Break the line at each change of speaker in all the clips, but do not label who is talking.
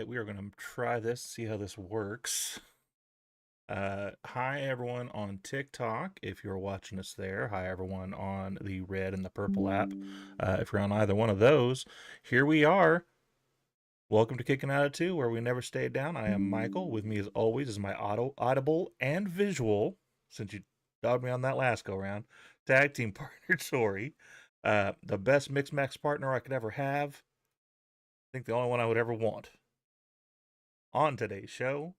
right, we are going to try this, see how this works. Hi, everyone on TikTok, if you're watching us there. Hi, everyone on the red and the purple app. If you're on either one of those, here we are. Welcome to Kicking Out at 2, where we never stay down. I am Michael. With me, as always, is my audible and visual, since you dogged me on that last go-round, tag team partner, Tori. The best mix-max partner I could ever have. I think the only one I would ever want. On today's show,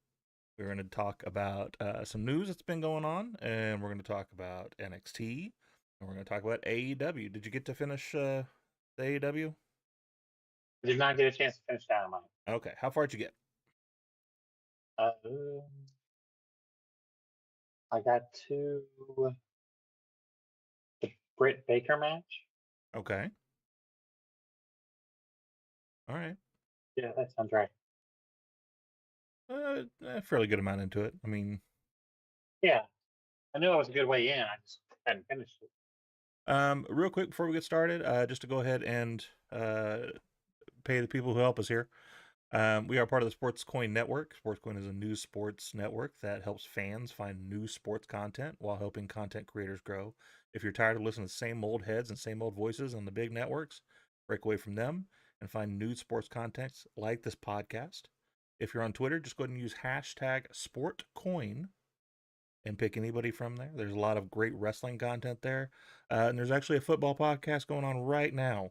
we're going to talk about some news that's been going on, and we're going to talk about NXT, and we're going to talk about AEW. Did you get to finish the AEW?
I did not get a chance to finish Dynamite.
Okay, how far did you get?
Uh, I got to the Britt Baker match.
Okay. All right.
Yeah, that sounds right.
A fairly good amount into it. I mean,
Yeah, I knew it was a good way in. I just hadn't finished it.
real quick before we get started, just to go ahead and pay the people who help us here. We are part of the Sports Coin Network. Sports Coin is a news sports network that helps fans find new sports content while helping content creators grow. If you're tired of listening to the same old heads and same old voices on the big networks, break away from them and find new sports content like this podcast. If you're on Twitter, just go ahead and use hashtag SportCoin and pick anybody from there. There's a lot of great wrestling content there. And there's actually a football podcast going on right now.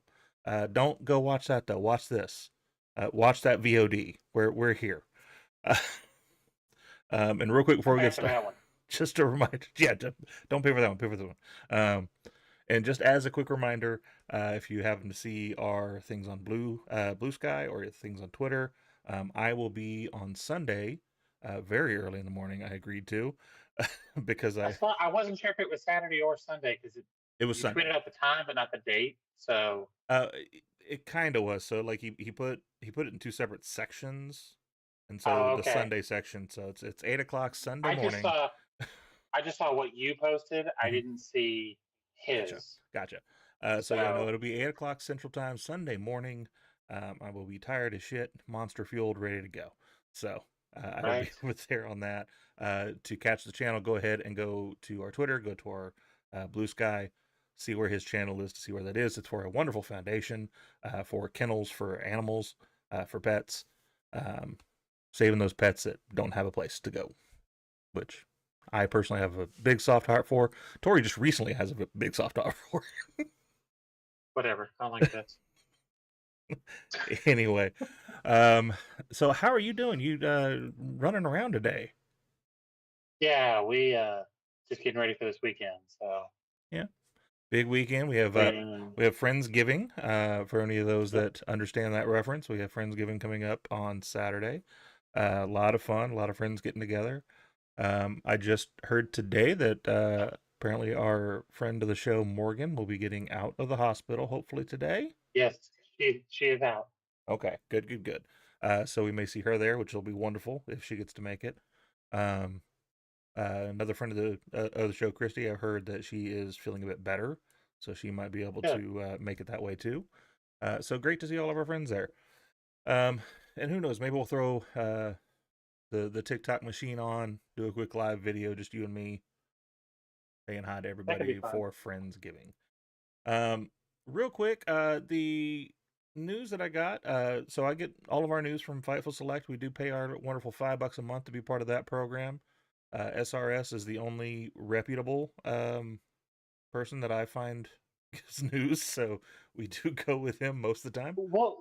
Don't go watch that, though. Watch this. Watch that VOD. We're here. And real quick before
I'll
we
pay
get
for
started,
that one.
just a reminder. Yeah, don't pay for that one. Pay for this one. And just as a quick reminder, if you happen to see our things on BlueSky or things on Twitter, I will be on Sunday, very early in the morning. I agreed to, because
I wasn't sure if it was Saturday or Sunday because
it was
you
Sunday.
tweeted out the time but not the date. So
It kind of was. So like he put it in two separate sections, and so
oh,
the
okay.
Sunday section. So it's 8 o'clock Sunday
I just
morning.
saw I just saw what you posted. I
Mhm.
didn't see
Gotcha.
his.
Gotcha. So yeah, no,
So
it'll be 8 o'clock Central Time Sunday morning. I will be tired as shit, monster fueled, ready to go. So I will be
right.
over there on that. To catch the channel, go ahead and go to our Twitter, go to our Blue Sky, see where his channel is to see where that is. It's for a wonderful foundation for kennels for animals, for pets, um, saving those pets that don't have a place to go, which I personally have a big soft heart for. Tori just recently has a big soft heart for.
Whatever. I don't like pets.
Anyway, so how are you doing? You running around today?
Yeah, we just getting ready for this weekend. So
Yeah, big weekend.
cleaning.
We have Friendsgiving. For any of those
Yep.
that understand that reference, we have Friendsgiving coming up on Saturday. A lot of fun, a lot of friends getting together. I just heard today that apparently our friend of the show, Morgan, will be getting out of the hospital hopefully today.
Yes, she is out.
Okay, good, good, good. So we may see her there, which will be wonderful if she gets to make it. Um, another friend of the show, Christy, I've heard that she is feeling a bit better, so she might be able
Good.
to make it that way too. So great to see all of our friends there. Um, and who knows, maybe we'll throw the TikTok machine on, do a quick live video, just you and me, saying hi to
That could be
everybody
fun.
for Friendsgiving. Real quick, the news that I got. So I get all of our news from Fightful Select. We do pay our wonderful $5 a month to be part of that program. SRS is the only reputable person that I find gives news, so we do go with him most of the time.
Well,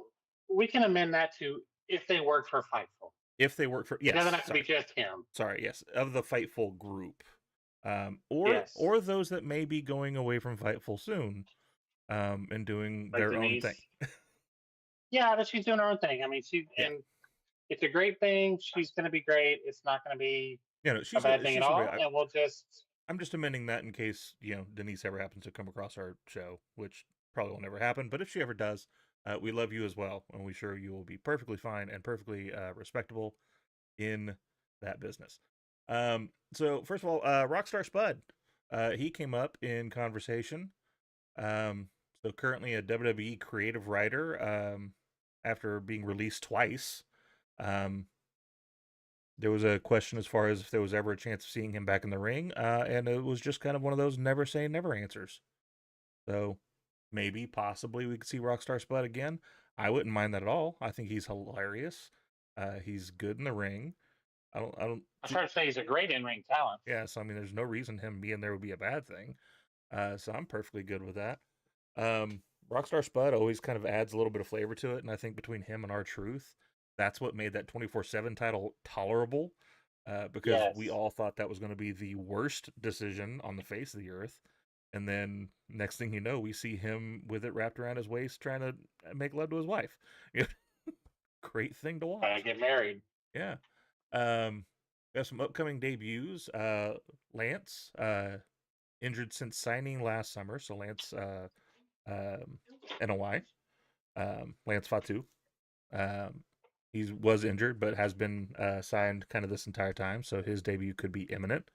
we can amend that to if they work for Fightful.
If they work for,
It doesn't
yes,
have to be just him.
sorry, yes, of the Fightful group, or
Yes,
those that may be going away from Fightful soon, and doing
like
their own thing.
Denise. Yeah, but she's doing her own thing. I mean,
Yeah.
and it's a great thing. She's going to be great. It's not going to be
Yeah, no,
a bad thing at
she's great.
all. And we'll just
I'm just amending that in case Denise ever happens to come across our show, which probably will never happen. But if she ever does, we love you as well, and we sure you will be perfectly fine and perfectly respectable in that business. So first of all, Rockstar Spud, he came up in conversation. So currently a WWE creative writer, after being released twice. Um, there was a question as far as if there was ever a chance of seeing him back in the ring, and it was just kind of one of those never say never answers. So maybe, possibly, we could see Rockstar Spud again. I wouldn't mind that at all. I think he's hilarious. He's good in the ring. I don't.
I was trying to say he's a great in-ring talent.
Yeah, so I mean, there's no reason him being there would be a bad thing. So I'm perfectly good with that. Um, Rockstar Spud always kind of adds a little bit of flavor to it, and I think between him and R-Truth, that's what made that 24/7 title tolerable. Because we
Yes.
all thought that was going to be the worst decision on the face of the earth, and then next thing you know, we see him with it wrapped around his waist, trying to make love to his wife. Great thing to
Trying to
watch.
get married.
Yeah. We have some upcoming debuts. Lance, injured since signing last summer, so Lance, um, NOI, Lance Fatu. Um, he was injured, but has been signed kind of this entire time, so his debut could be imminent.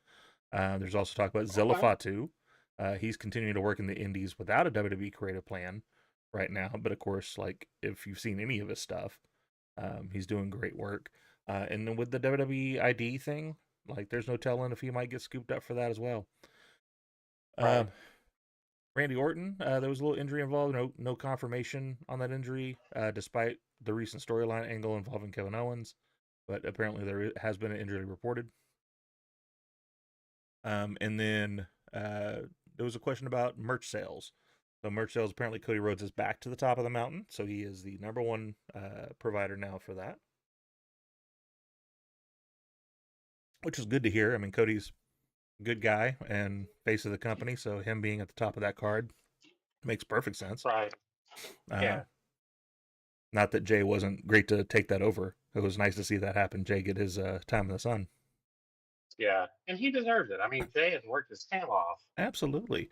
There's also talk about Zilla
Okay.
Fatu. He's continuing to work in the Indies without a WWE creative plan right now, but of course, like if you've seen any of his stuff, he's doing great work. And then with the WWE ID thing, like there's no telling if he might get scooped up for that as well.
Right.
Um, Randy Orton, there was a little injury involved. No confirmation on that injury, despite the recent storyline angle involving Kevin Owens. But apparently there has been an injury reported. And then there was a question about merch sales. So merch sales, apparently Cody Rhodes is back to the top of the mountain. So he is the number one provider now for that, which is good to hear. I mean, Cody's a good guy and face of the company. So him being at the top of that card makes perfect sense.
Right.
Uh,
Yeah.
Not that Jay wasn't great to take that over. It was nice to see that happen. Jay get his time in the sun.
Yeah. And he deserves it. I mean, Jay has worked his tail off.
Absolutely.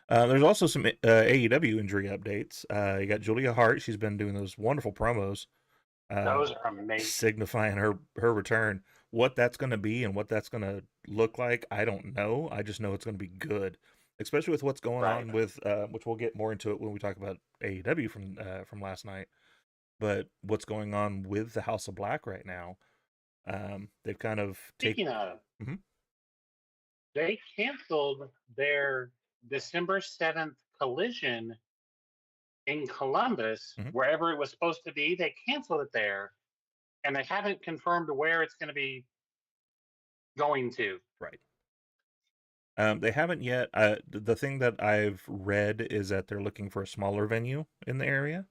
There's also some AEW injury updates. You got Julia Hart. She's been doing those wonderful promos, uh,
Those are amazing.
signifying her return. What that's going to be and what that's going to look like, I don't know. I just know it's going to be good, especially with what's going
Right.
on with which we'll get more into it when we talk about AEW from last night. But what's going on with the House of Black right now? They've kind of take.
Speaking of,
Mhm,
they canceled their December 7th collision in Columbus,
mhm,
wherever it was supposed to be. They canceled it there, and they haven't confirmed where it's going to be going to.
right. They haven't yet. The thing that I've read is that they're looking for a smaller venue in the area,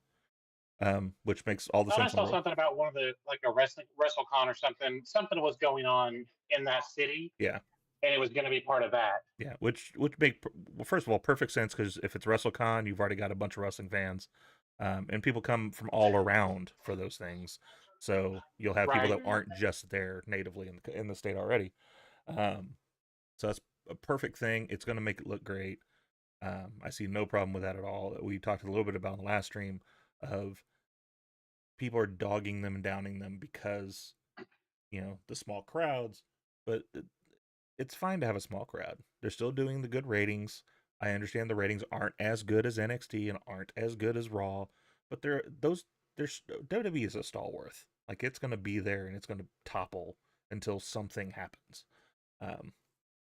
which makes all the
Thought I
sense in the
saw
world.
something about one of the like a WrestleCon or something. Something was going on in that city,
Yeah,
and it was going to be part of that.
yeah. Which make, well, first of all, perfect sense because if it's WrestleCon, you've already got a bunch of wrestling fans, and people come from all around for those things. So you'll have people
Right.
that aren't just there natively in the state already. Um, so that's a perfect thing. It's going to make it look great. I see no problem with that at all. We talked a little bit about in the last stream of people are dogging them and downing them because the small crowds, but it's fine to have a small crowd. They're still doing the good ratings. I understand the ratings aren't as good as NXT and aren't as good as Raw, but there's WWE is a stalwart. Like it's going to be there and it's going to topple until something happens. Um,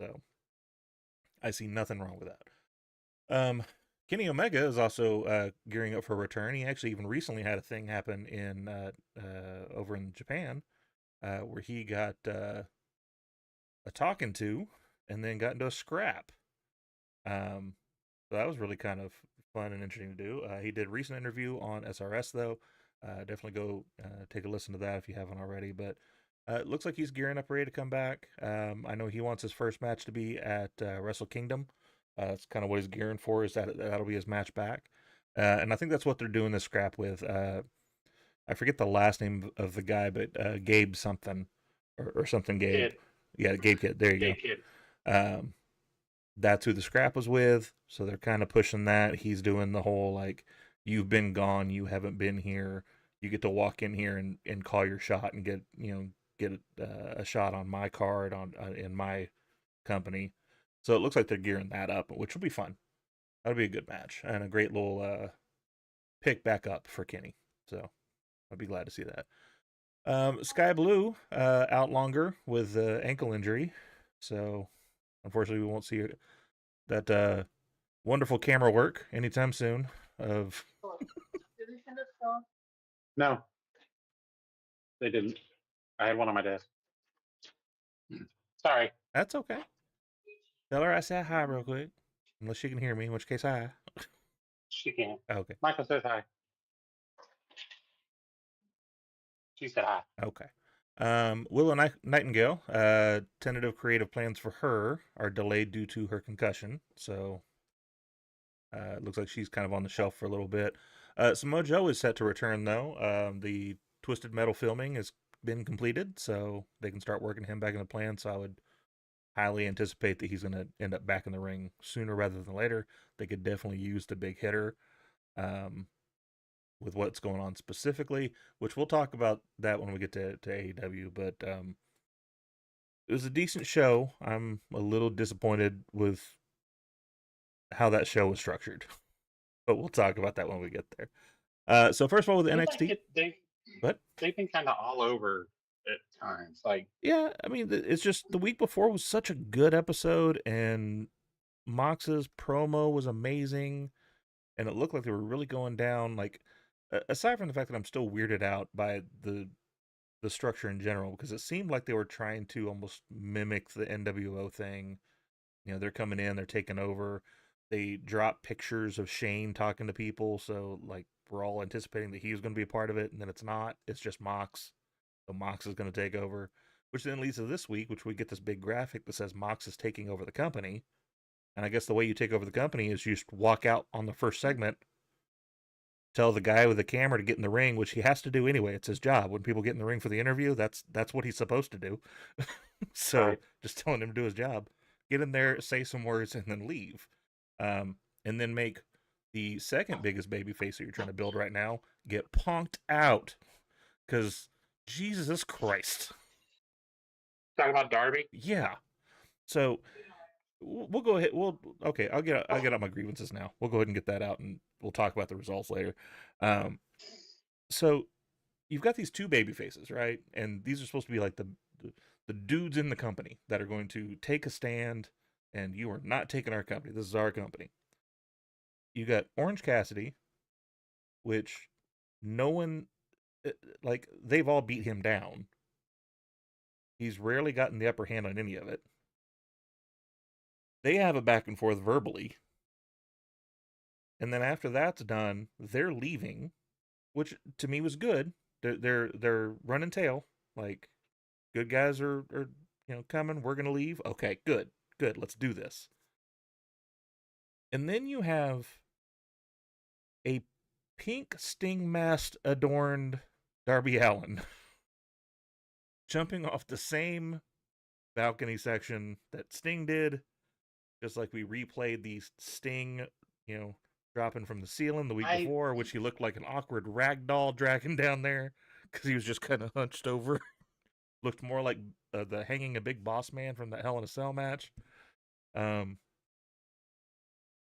so I see nothing wrong with that. Kenny Omega is also gearing up for a return. He actually even recently had a thing happen in over in Japan where he got a talking to and then got into a scrap. Um, so that was really kind of fun and interesting to do. He did a recent interview on SRS though. Definitely go take a listen to that if you haven't already. But it looks like he's gearing up, ready to come back. I know he wants his first match to be at Wrestle Kingdom. That's kind of what he's gearing for. Is that'll be his match back? And I think that's what they're doing this scrap with. I forget the last name of the guy, but Gabe something or something Gabe.
Kid.
Yeah, Gabe Kid. There you
Gay kid.
go. That's who the scrap was with. So they're kind of pushing that. He's doing the whole like, you've been gone, you haven't been here. You get to walk in here and call your shot and get a shot on my card on in my company. So it looks like they're gearing that up, which will be fun. That'll be a good match and a great little pick back up for Kenny. So I'd be glad to see that. Sky Blue out longer with ankle injury, so unfortunately we won't see that wonderful camera work anytime soon. Of
No, they didn't. I had one on my desk. Sorry.
That's okay. Tell her I said hi real quick, unless she can hear me, in which case hi.
She can't.
Okay.
Michael says hi. She said hi.
Okay. Willow Nightingale, tentative creative plans for her are delayed due to her concussion. So it looks like she's kind of on the shelf for a little bit. Samoa Joe is set to return, though. The Twisted Metal filming has been completed, so they can start working him back in the plan. So I would highly anticipate that he's going to end up back in the ring sooner rather than later. They could definitely use the big hitter. With what's going on specifically, which we'll talk about that when we get to AEW. But it was a decent show. I'm a little disappointed with how that show was structured, but we'll talk about that when we get there. So first of all, with
They like
NXT,
it. They
but
they've been kind of all over at times. Like
yeah, I mean, it's just the week before was such a good episode, and Mox's promo was amazing, and it looked like they were really going down. Like, aside from the fact that I'm still weirded out by the structure in general, because it seemed like they were trying to almost mimic the NWO thing. You know, they're coming in, they're taking over. They drop pictures of Shane talking to people, so like we're all anticipating that he was going to be a part of it, and then it's not. It's just Mox. So Mox is going to take over, which then leads to this week, which we get this big graphic that says Mox is taking over the company. And I guess the way you take over the company is you just walk out on the first segment, tell the guy with the camera to get in the ring, which he has to do anyway. It's his job. When people get in the ring for the interview, that's what he's supposed to do. So
right.
just telling him to do his job, get in there, say some words, and then leave. And then make the second biggest baby face that you're trying to build right now get punked out. Because Jesus Christ.
Talking about Darby.
Yeah. So we'll go ahead. Okay. I'll get out my grievances now. We'll go ahead and get that out, and we'll talk about the results later. Um, so you've got these two baby faces, right? And these are supposed to be like the dudes in the company that are going to take a stand. And you are not taking our company. This is our company. You got Orange Cassidy, which no one like they've all beat him down. He's rarely gotten the upper hand on any of it. They have a back and forth verbally, and then after that's done, they're leaving, which to me was good. They're running tail. Like good guys are coming. We're gonna leave. Okay, good, good. Let's do this. And then you have a pink sting mask adorned Darby Allin jumping off the same balcony section that Sting did, just like we replayed the Sting, you know, dropping from the ceiling the week
I
before, which he looked like an awkward rag doll dragging down there because he was just kind of hunched over. Looked more like the hanging a big boss man from the Hell in a Cell match. Um,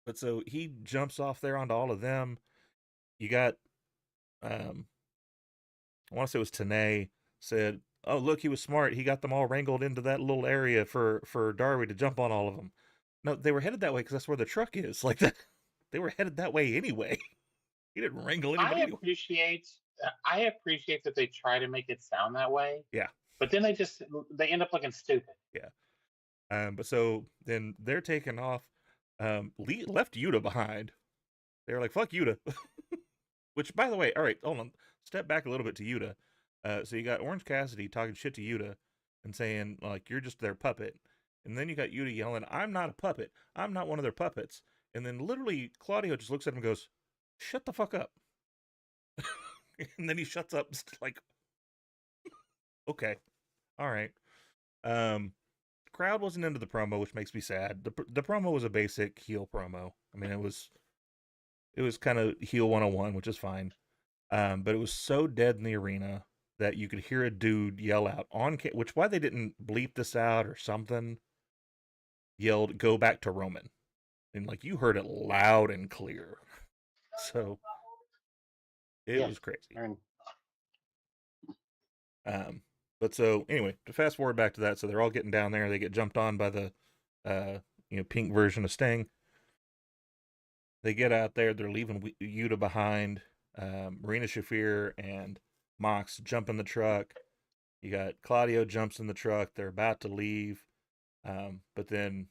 but so he jumps off there onto all of them. You got, um, I want to say it was Tanay said, "Oh look, he was smart. He got them all wrangled into that little area for Darby to jump on all of them." No, they were headed that way because that's where the truck is. Like that, they were headed that way anyway. He didn't wrangle
I
anybody anyway.
appreciate I appreciate that they try to make it sound that way,
Yeah,
but then they end up looking stupid.
yeah. But so then they're taking off. Left Yuta behind. They were like, "Fuck Yuta." Which, by the way, all right, hold on. Step back a little bit to Yuta. So you got Orange Cassidy talking shit to Yuta and saying like you're just their puppet, and then you got Yuta yelling, "I'm not a puppet. I'm not one of their puppets." And then literally Claudio just looks at him and goes, "Shut the fuck up." And then he shuts up, like, okay, all right. Um, Crowd wasn't into the promo, which makes me sad. The promo was a basic heel promo. I mean, it was kind of heel 101, which is fine. But it was so dead in the arena that you could hear a dude yell out which why they didn't bleep this out or something. Yelled, "Go back to Roman," and like you heard it loud and clear. So it
Yeah,
was crazy.
and
But so anyway, to fast forward back to that, so they're all getting down there. They get jumped on by the pink version of Sting. They get out there. They're leaving Yuta behind. Marina Shafir and Mox jump in the truck. You got Claudio jumps in the truck. They're about to leave, but then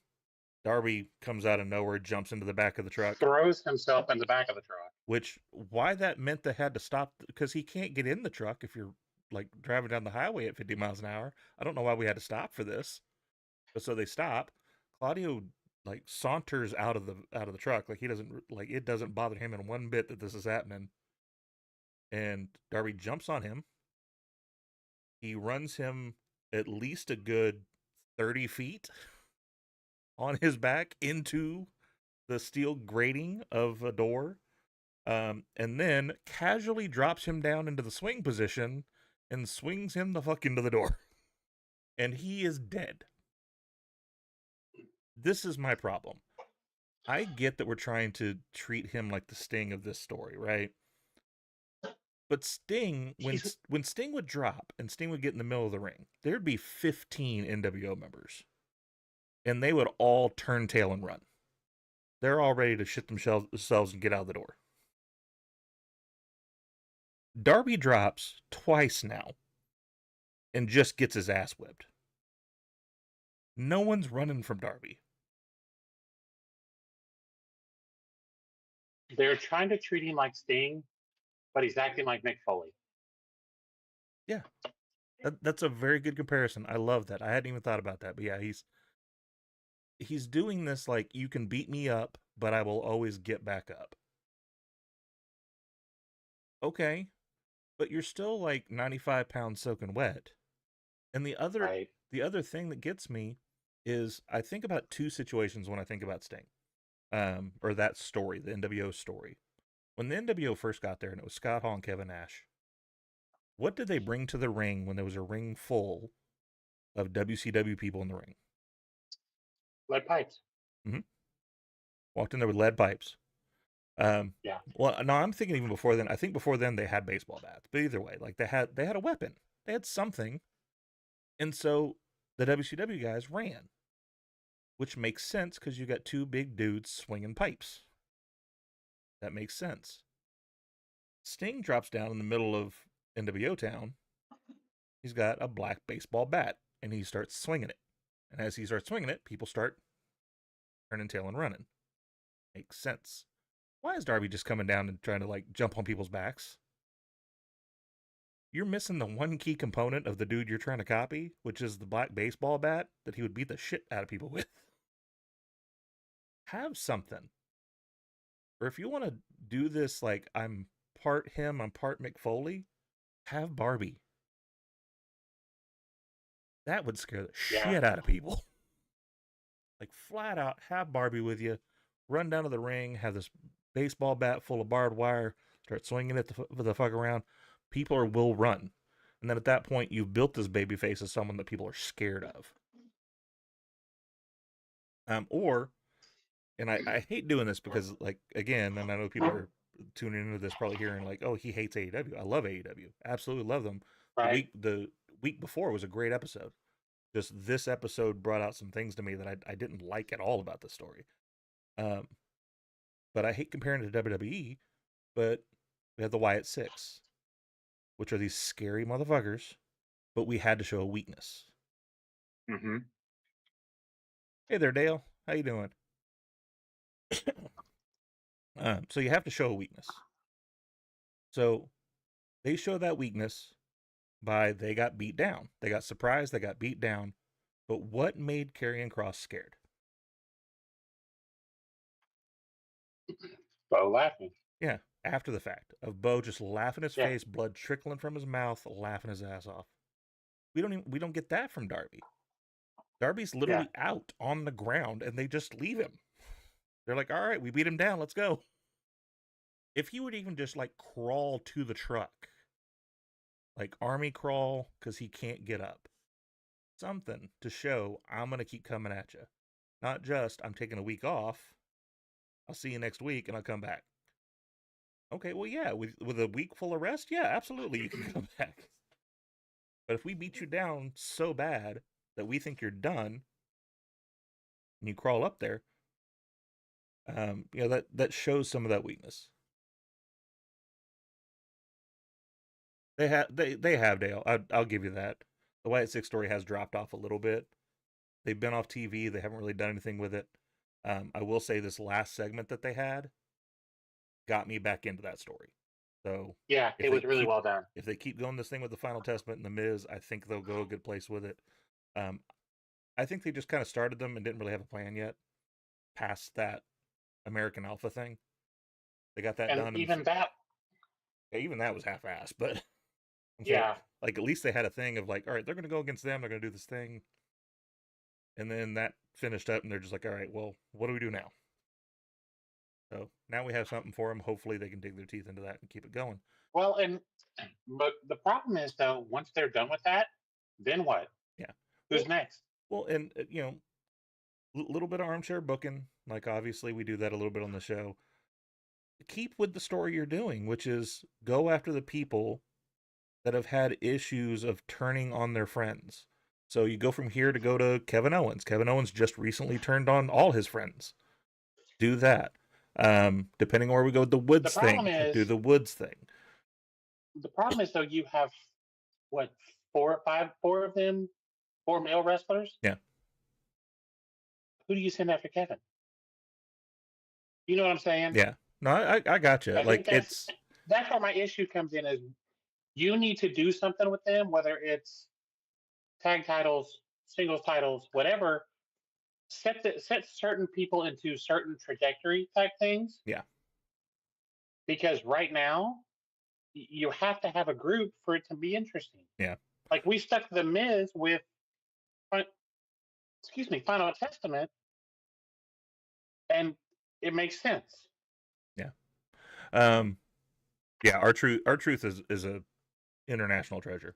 Darby comes out of nowhere, jumps into the back of the truck.
Throws himself in the back of the truck.
Which, why that meant they had to stop, because he can't get in the truck if you're like driving down the highway at 50 miles an hour. I don't know why we had to stop for this. But so they stop. Claudio like saunters out of the truck, like he doesn't, like it doesn't bother him in one bit that this is happening. And Darby jumps on him. He runs him at least a good 30 feet on his back into the steel grating of a door, and then casually drops him down into the swing position and swings him the fuck into the door. And he is dead. This is my problem. I get that we're trying to treat him like the Sting of this story, right? But Sting, when Sting would drop and Sting would get in the middle of the ring, there'd be 15 NWO members. And they would all turn tail and run. They're all ready to shit themselves and get out of the door. Darby drops twice now and just gets his ass whipped. No one's running from Darby.
They're trying to treat him like Sting, but he's acting like Mick Foley.
Yeah. That's a very good comparison. I love that. I hadn't even thought about that. But yeah, he's doing this like, you can beat me up, but I will always get back up. Okay. But you're still like 95 pounds soaking wet. And the other thing that gets me is I think about two situations when I think about Sting. Or that story, the NWO story. When the NWO first got there and it was Scott Hall and Kevin Nash, what did they bring to the ring when there was a ring full of WCW people in the ring?
Lead pipes.
Mm-hmm. Walked in there with lead pipes.
Yeah.
Well, no, I'm thinking even before then. I think before then they had baseball bats. But either way, like they had a weapon. They had something. And so the WCW guys ran, which makes sense because you got two big dudes swinging pipes. That makes sense. Sting drops down in the middle of NWO town. He's got a black baseball bat and he starts swinging it. And as he starts swinging it, people start turning tail and running. Makes sense. Why is Darby just coming down and trying to like jump on people's backs? You're missing the one key component of the dude you're trying to copy, which is the black baseball bat that he would beat the shit out of people with. Have something. Or if you want to do this like I'm part him, I'm part Mick Foley, have Barbie. That would scare the shit out of people. Like flat out, have Barbie with you, run down to the ring, have this baseball bat full of barbed wire, start swinging it the fuck around. People will run. And then at that point, you've built this baby face as someone that people are scared of. And I hate doing this because, like, again, and I know people are tuning into this probably hearing, like, oh, he hates AEW. I love AEW. Absolutely love them.
Right.
The week before was a great episode. Just this episode brought out some things to me that I didn't like at all about the story. But I hate comparing it to WWE, but we have the Wyatt Six, which are these scary motherfuckers, but we had to show a weakness.
Mm-hmm.
Hey there, Dale. How you doing? So you have to show a weakness. So they show that weakness by they got beat down. They got surprised. They got beat down. But what made Karrion Kross scared?
Bo laughing.
Yeah, after the fact of Bo just laughing his
Yeah.
face, blood trickling from his mouth, laughing his ass off. We don't get that from Darby. Darby's literally out on the ground and they just leave him. They're like, all right, we beat him down. Let's go. If he would even just like crawl to the truck, like army crawl because he can't get up, something to show I'm going to keep coming at you. Not just I'm taking a week off. I'll see you next week and I'll come back. Okay, well, yeah, with a week full of rest, yeah, absolutely, you can come back. But if we beat you down so bad that we think you're done and you crawl up there, that shows some of that weakness. They have Dale. I'll give you that. The Wyatt Six story has dropped off a little bit. They've been off TV. They haven't really done anything with it. I will say this last segment that they had got me back into that story. So
Yeah,
if
it
they
was really
keep
well done.
if they keep going this thing with the Final Testament and the Miz, I think they'll go a good place with it. Um, I think they just kind of started them and didn't really have a plan yet. Past that American Alpha thing, they got that
And
done, and
even that,
even that was half-assed. But I'm saying,
yeah.
like, at least they had a thing of like, all right, they're going to go against them. They're going to do this thing, and then that finished up, and they're just like, all right, well, what do we do now? So now we have something for them. Hopefully, they can dig their teeth into that and keep it going.
Well, but the problem is though, once they're done with that, then what?
Yeah.
Who's next?
Well, and little bit of armchair booking. Like, obviously, we do that a little bit on the show. Keep with the story you're doing, which is go after the people that have had issues of turning on their friends. So you go from here to go to Kevin Owens. Kevin Owens just recently turned on all his friends. Do that. Depending on where we go with the
The
Woods
problem
thing, do
is,
the Woods thing.
though, you have what, four of them, four male wrestlers.
Yeah.
Who do you send after Kevin? You know what I'm saying?
Yeah. No, I got you.
I
Like,
think that's where my issue comes in. Is you need to do something with them, whether it's tag titles, singles titles, whatever. Set certain people into certain trajectory type things.
Yeah.
Because right now you have to have a group for it to be interesting.
Yeah.
Like we stuck the Miz with, Final Testament, and it makes sense.
Yeah. Um, yeah, our truth is a international treasure.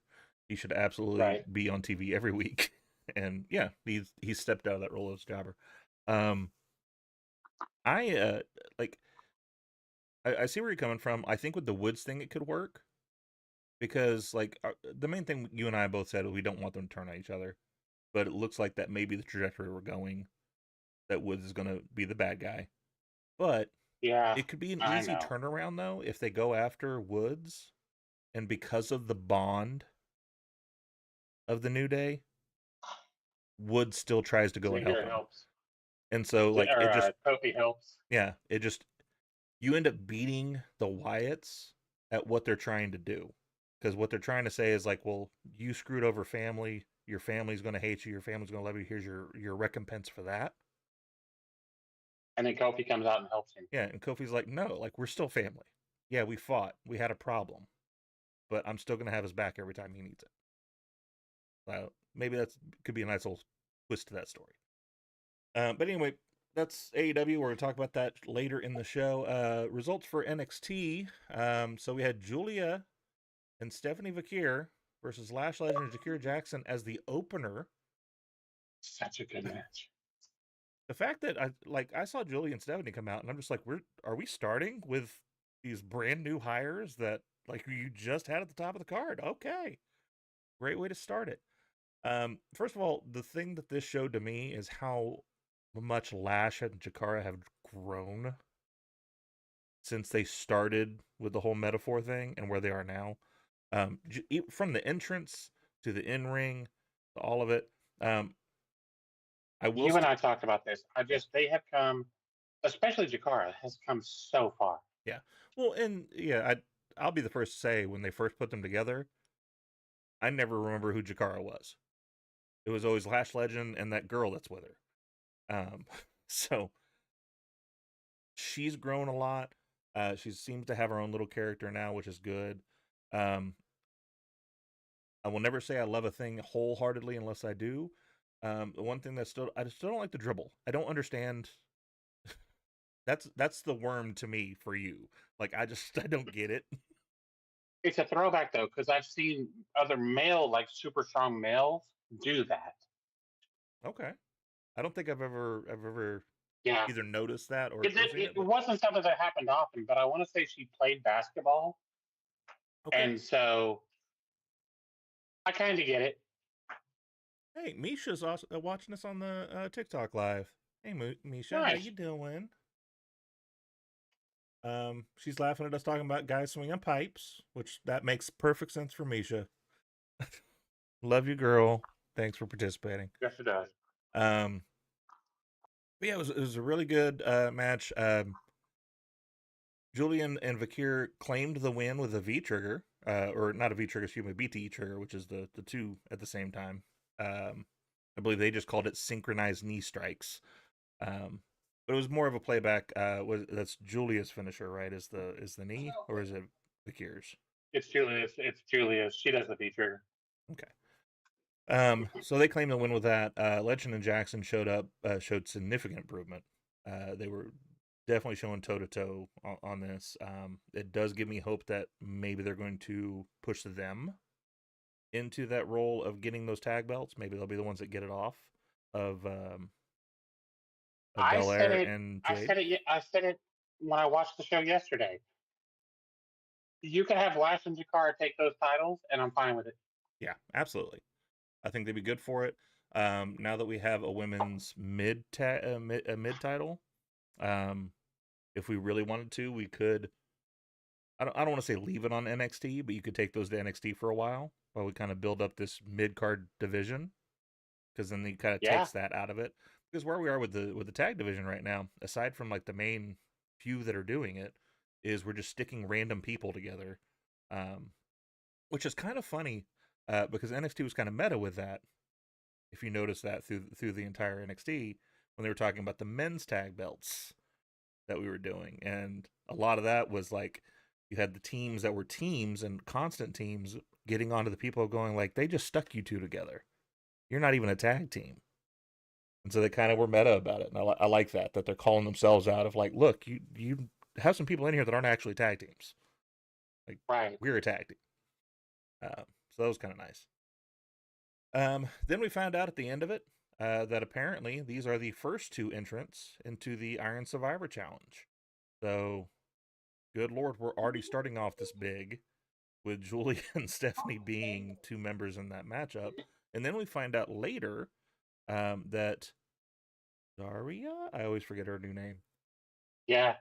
He should absolutely
Right.
be on TV every week. And yeah, he's stepped out of that role as jobber. Um, I like I see where you're coming from. I think with the Woods thing, it could work because like the main thing you and I both said we don't want them to turn on each other, but it looks like that may be the trajectory we're going. That Woods is going to be the bad guy, but
Yeah,
it could be an
I
easy
know.
turnaround though if they go after Woods, and because of the bond of the New Day, Woods still tries to go and help
Ziggler
him,
helps,
and so like it just
Kofi helps.
yeah, it just you end up beating the Wyatts at what they're trying to do. Because what they're trying to say is like, well, you screwed over family. Your family's going to hate you. Your family's going to love you. Here's your recompense for that.
And then Kofi comes out and helps him.
Yeah, and Kofi's like, no, like we're still family. Yeah, we fought. We had a problem, but I'm still going to have his back every time he needs it. So maybe that's could be a nice little twist to that story. But anyway, that's AEW. We're going to talk about that later in the show. Results for NXT. So we had Julia and Stephanie Vakir versus Lash Legend and Jakira Jackson as the opener.
Such a good match.
The fact that I saw Julia and Stephanie come out, and I'm just like, are we starting with these brand new hires that like you just had at the top of the card? Okay, great way to start it. First of all, the thing that this showed to me is how much Lash and Jakara have grown since they started with the whole metaphor thing and where they are now. From the entrance to the in ring, to all of it. I will.
You and I talked about this.
Yeah,
They have come, especially Jakara has come so far.
yeah. Well, and yeah, I'll be the first to say when they first put them together, I never remember who Jakara was. It was always Lash Legend and that girl that's with her. So she's grown a lot. She seems to have her own little character now, which is good. Um, I will never say I love a thing wholeheartedly unless I do. The one thing that I still don't like the dribble. I don't understand. That's the worm to me for you. Like I don't get it.
It's a throwback though, because I've seen other male, like super strong males, do that.
Okay, I don't think I've ever
Yeah,
either noticed that or seen
it
it. But
wasn't something that happened often, but I want to say she played basketball,
okay,
and so I kind of get it.
Hey, Misha's also watching us on the TikTok live. Hey, Misha, how you
Nice.
doing? She's laughing at us talking about guys swinging pipes, which that makes perfect sense for Misha. Love you, girl. Thanks for participating.
Yes, it does.
Um, but yeah, it was a really good match. Julian and Vakir claimed the win with a V trigger, or not a V trigger, excuse me, BT trigger, which is the two at the same time. I believe they just called it synchronized knee strikes. But it was more of a playback. That's Julia's finisher, right? Is the knee or is it Vakir's?
It's Julius. It's Julius. She does the feature.
Okay. So they claimed the win with that. Legend and Jackson showed significant improvement. They were definitely showing toe to toe on this. It does give me hope that maybe they're going to push them into that role of getting those tag belts. Maybe they'll be the ones that get it off of
I said
Belair
it.
and
I
Jade.
said it. I said it when I watched the show yesterday. You could have Lash and Jakara take those titles, and I'm fine with it.
Yeah, absolutely. I think they'd be good for it. Now that we have a women's mid title, um, if we really wanted to, we could. I don't want to say leave it on NXT, but you could take those to NXT for a while we kind of build up this mid card division, because then it kind of
Yeah,
takes that out of it. Because where we are with the tag division right now, aside from like the main few that are doing it, is we're just sticking random people together, um, which is kind of funny, because NXT was kind of meta with that. If you notice that through the entire NXT, when they were talking about the men's tag belts that we were doing, and a lot of that was like you had the teams that were teams and constant teams getting onto the people going like they just stuck you two together. You're not even a tag team, and so they kind of were meta about it, and I like that they're calling themselves out of like, look, you have some people in here that aren't actually tag teams. Like
right.
we're a tag team. So that was kind of nice. Then we found out at the end of it that apparently these are the first two entrants into the Iron Survivor Challenge. So, good lord, we're already starting off this big with Julia and Stephanie being two members in that matchup. And then we find out later that Daria, I always forget her new name,
Yeah,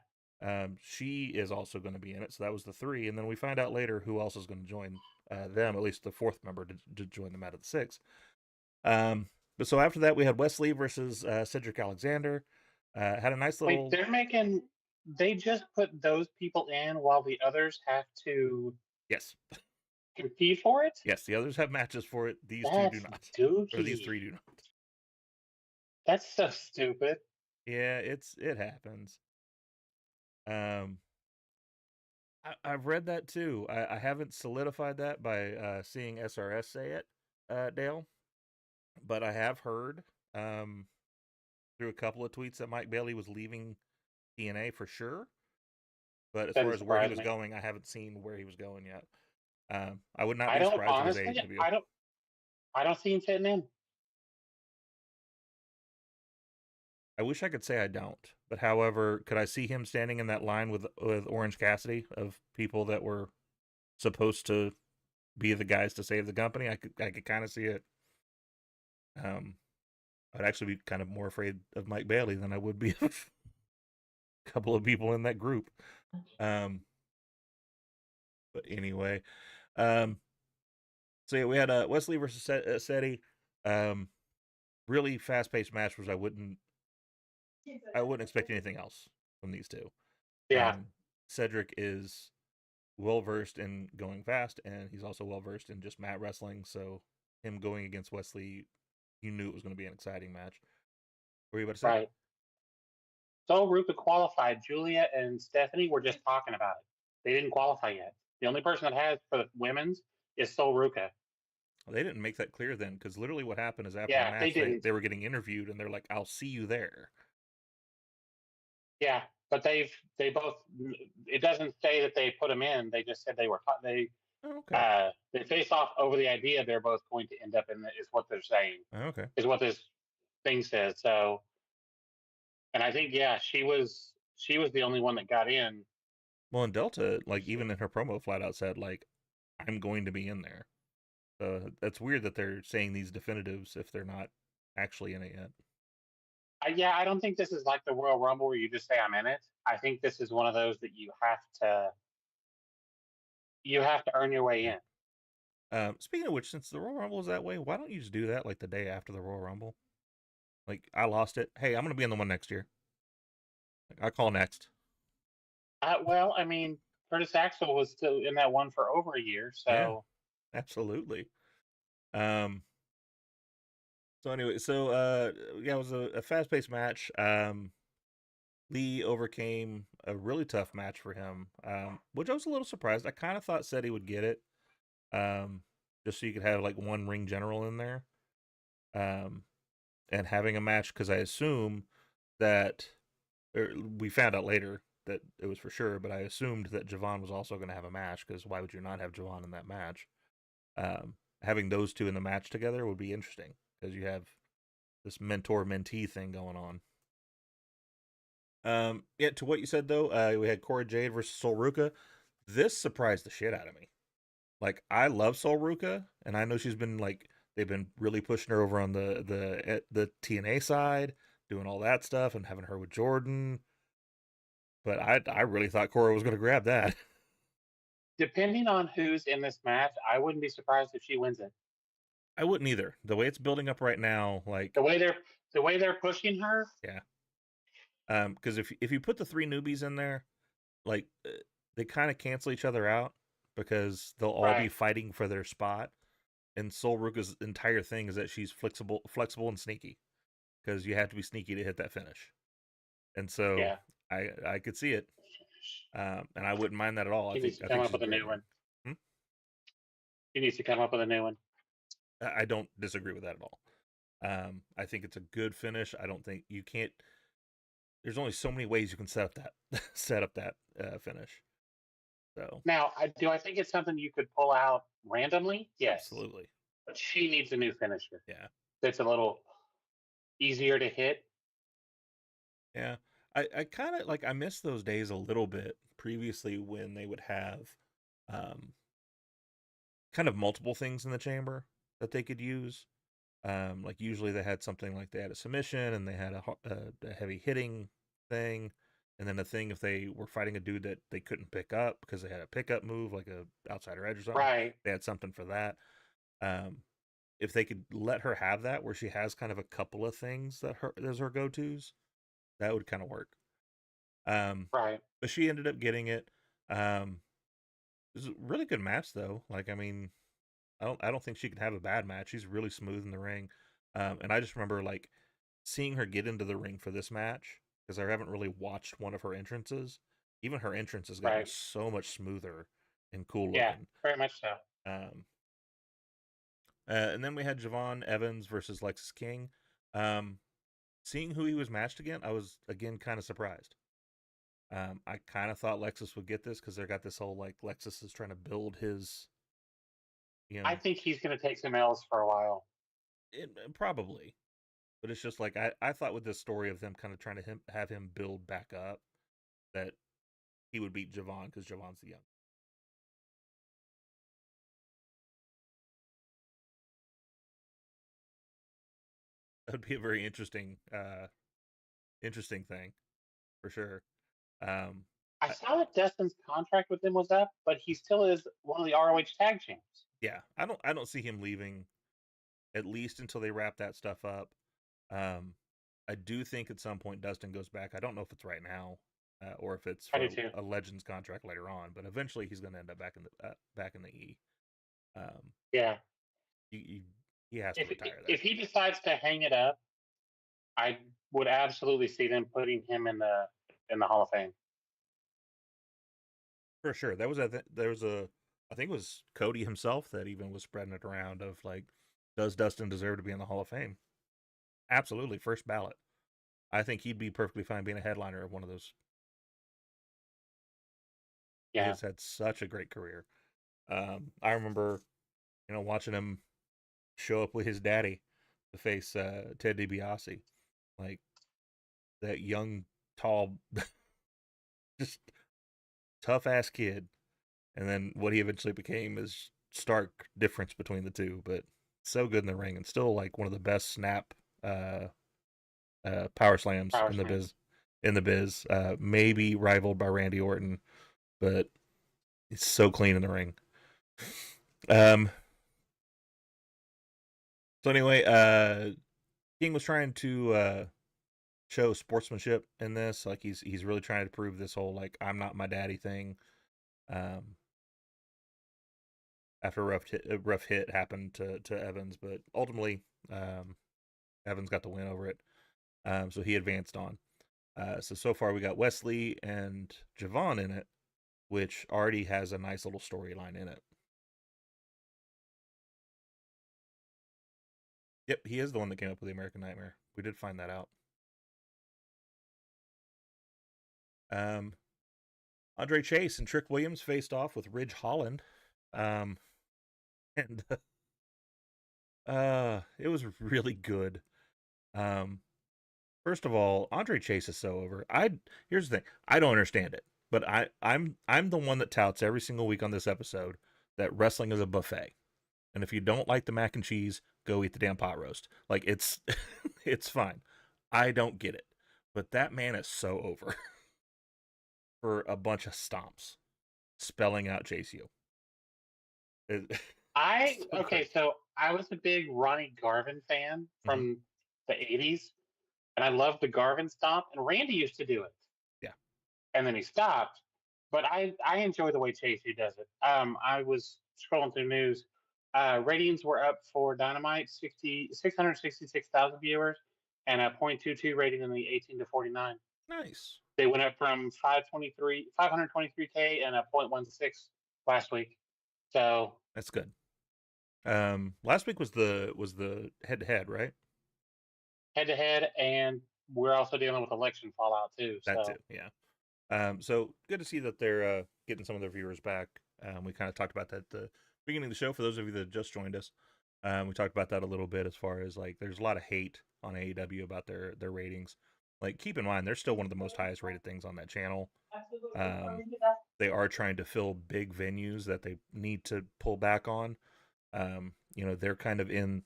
she is also going to be in it. So that was the three. And then we find out later who else is going to join them, at least the fourth member to join them out of the six. But so after that, we had Wesley versus Cedric Alexander. Had a nice
wait,
little.
they're making. They just put those people in while the others have to
Yes.
compete for it.
Yes, the others have matches for it. These two do
That's
not. Or these
dookie.
three do not.
That's so stupid.
Yeah, it happens. Um, I've read that too. I haven't solidified that by seeing SRS say it, Dale, but I have heard um, through a couple of tweets that Mike Bailey was leaving TNA for sure. But as far
Doesn't
as where he
surprise
was
me.
going, I haven't seen where he was going yet. I would not
I
be
don't
surprised if it was
honestly.
AEW.
I don't. I don't see him fitting in.
I wish I could say I don't, but however, could I see him standing in that line with Orange Cassidy of people that were supposed to be the guys to save the company? I could kind of see it. Um, I'd actually be kind of more afraid of Mike Bailey than I would be of a couple of people in that group. Um, but anyway, um, so yeah, we had Wesley versus Seti. Um, really fast paced match, which I wouldn't expect anything else from these two.
Yeah,
Um, Cedric is well versed in going fast, and he's also well versed in just mat wrestling. So him going against Wesley, you knew it was going to be an exciting match. What were you about to say?
right. So Ruka qualified. Julia and Stephanie were just talking about it. They didn't qualify yet. The only person that has for the women's is Sol Ruka.
Well, they didn't make that clear then, because literally what happened is after the
Yeah, they
match, they,
didn't.
they were getting interviewed, and they're like, "I'll see you there."
Yeah, but they both. It doesn't say that they put them in. They just said they were.
Oh, okay.
They face off over the idea they're both going to end up in. Is what they're saying.
Oh, okay.
Is what this thing says. So, and I think yeah, she was the only one that got in.
Well, and Delta, like even in her promo, flat out said like, "I'm going to be in there." That's weird that they're saying these definitives if they're not actually in it yet.
Yeah, I don't think this is like the Royal Rumble where you just say I'm in it. I think this is one of those that you have to earn your way
Yeah.
in.
Speaking of which, since the Royal Rumble is that way, why don't you just do that like the day after the Royal Rumble? Like I lost it. Hey, I'm gonna be in the one next year. Like, I call next.
Well, I mean, Curtis Axel was still in that one for over a year,
Yeah,
so
absolutely. Um. So anyway, yeah, it was a fast paced match. Lee overcame a really tough match for him, which I was a little surprised. I kind of thought Seti would get it, um, just so you could have like one ring general in there, um, and having a match because I assume that we found out later that it was for sure, but I assumed that Javon was also going to have a match because why would you not have Javon in that match? Having those two in the match together would be interesting because you have this mentor mentee thing going on. Yeah, to what you said though, we had Cora Jade versus Sol Ruka. This surprised the shit out of me. Like I love Sol Ruka, and I know she's been like they've been really pushing her over on the TNA side, doing all that stuff, and having her with Jordan. But I really thought Cora was going to grab that.
depending on who's in this match, I wouldn't be surprised if she wins it.
I wouldn't either. The way it's building up right now, like
The way they're pushing her,
yeah, because if you put the three newbies in there, like they kind of cancel each other out because they'll all be
right?
fighting for their spot. And Sol Ruka's entire thing is that she's flexible and sneaky because you have to be sneaky to hit that finish. And so
Yeah,
I could see it, and I wouldn't mind that at all.
she needs to
I
come
think
up
she's a
with a
great
new
one.
one.
Hmm?
She needs to come up with a new one.
I don't disagree with that at all. I think it's a good finish. I don't think you can't. There's only so many ways you can set up that finish. So
Now, I think it's something you could pull out randomly? Yes,
absolutely,
but she needs a new finisher
yeah,
that's a little easier to hit.
yeah. I kind of like I miss those days a little bit previously when they would have um, kind of multiple things in the chamber that they could use. Like usually they had something like they had a submission and they had a heavy hitting thing, and then a thing if they were fighting a dude that they couldn't pick up because they had a pickup move like a outsider edge or something.
Right,
They had something for that. Um, if they could let her have that, where she has kind of a couple of things that her there's her go tos, that would kind of work. Um,
right.
but she ended up getting it. Um, it was a really good match though. Like I mean, I don't think she could have a bad match. She's really smooth in the ring. And I just remember like seeing her get into the ring for this match because I haven't really watched one of her entrances. Even her entrance has gotten
Right.
so much smoother and cool
Yeah,
looking.
very much so.
Um, and then we had Javon Evans versus Lexis King. Um, seeing who he was matched again, I was again kind of surprised. I kind of thought Lexus would get this because they got this whole like Lexus is trying to build his, you
I
know,
think he's going to take some L's for a while.
probably. But it's just like I thought with this story of them kind of trying to have him build back up that he would beat Javon because Javon's the young. That would be a very interesting thing for sure. Um,
I
I,
saw that Dustin's contract with him was up, but he still is one of the ROH tag champs.
yeah, I don't see him leaving at least until they wrap that stuff up. Um, I do think at some point Dustin goes back. I don't know if it's right now or if it's
I
for
do too.
a Legends contract later on, but eventually he's going to end up back in the E. Um,
Yeah.
he, he has to
If
retire there.
if he decides to hang it up, I would absolutely see them putting him in the Hall of Fame.
For sure. That was there was a I think it was Cody himself that even was spreading it around of like, does Dustin deserve to be in the Hall of Fame? Absolutely, first ballot. I think he'd be perfectly fine being a headliner of one of those. He
Yeah.
has had such a great career. I remember, watching him show up with his daddy to face Ted DiBiase, like that young, tall, just tough ass kid, and then what he eventually became is stark difference between the two, but so good in the ring and still like one of the best snap power slams
Power
in the
slams.
biz. In the biz, maybe rivaled by Randy Orton, but it's so clean in the ring. Um. So anyway, King was trying to show sportsmanship in this. Like he's really trying to prove this whole like I'm not my daddy thing. Um, after a rough hit happened to Evans, but ultimately Evans got the win over it. So he advanced on. So far we got Wesley and Javon in it, which already has a nice little storyline in it. Yep, he is the one that came up with the American Nightmare. We did find that out. Um, Andre Chase and Trick Williams faced off with Ridge Holland. Um, and it was really good. Um, First of all, Andre Chase is so over. Here's the thing. I don't understand it, but I'm the one that touts every single week on this episode that wrestling is a buffet. And if you don't like the mac and cheese, go eat the damn pot roast. Like it's it's fine. I don't get it. But that man is so over for a bunch of stomps spelling out JCU.
I
So
okay,
great.
so I was a big Ronnie Garvin fan
Mm-hmm.
from the '80s, and I loved the Garvin stomp. And Randy used to do it,
Yeah.
and then he stopped. But I enjoy the way Chasey does it. I was scrolling through news. Ratings were up for Dynamite 666,000 viewers, and a .22 rating in the 18 to 49.
Nice.
They went up from 523K and a .16 last week. So
That's good. Last week was the head to head, right?
head to head, and we're also dealing with election fallout too.
That too,
So
yeah. So good to see that they're getting some of their viewers back. We kind of talked about that at the beginning of the show. For those of you that just joined us, we talked about that a little bit as far as like there's a lot of hate on AEW about their ratings. Like keep in mind they're still one of the most highest rated things on that channel. Um, they are trying to fill big venues that they need to pull back on. They're kind of in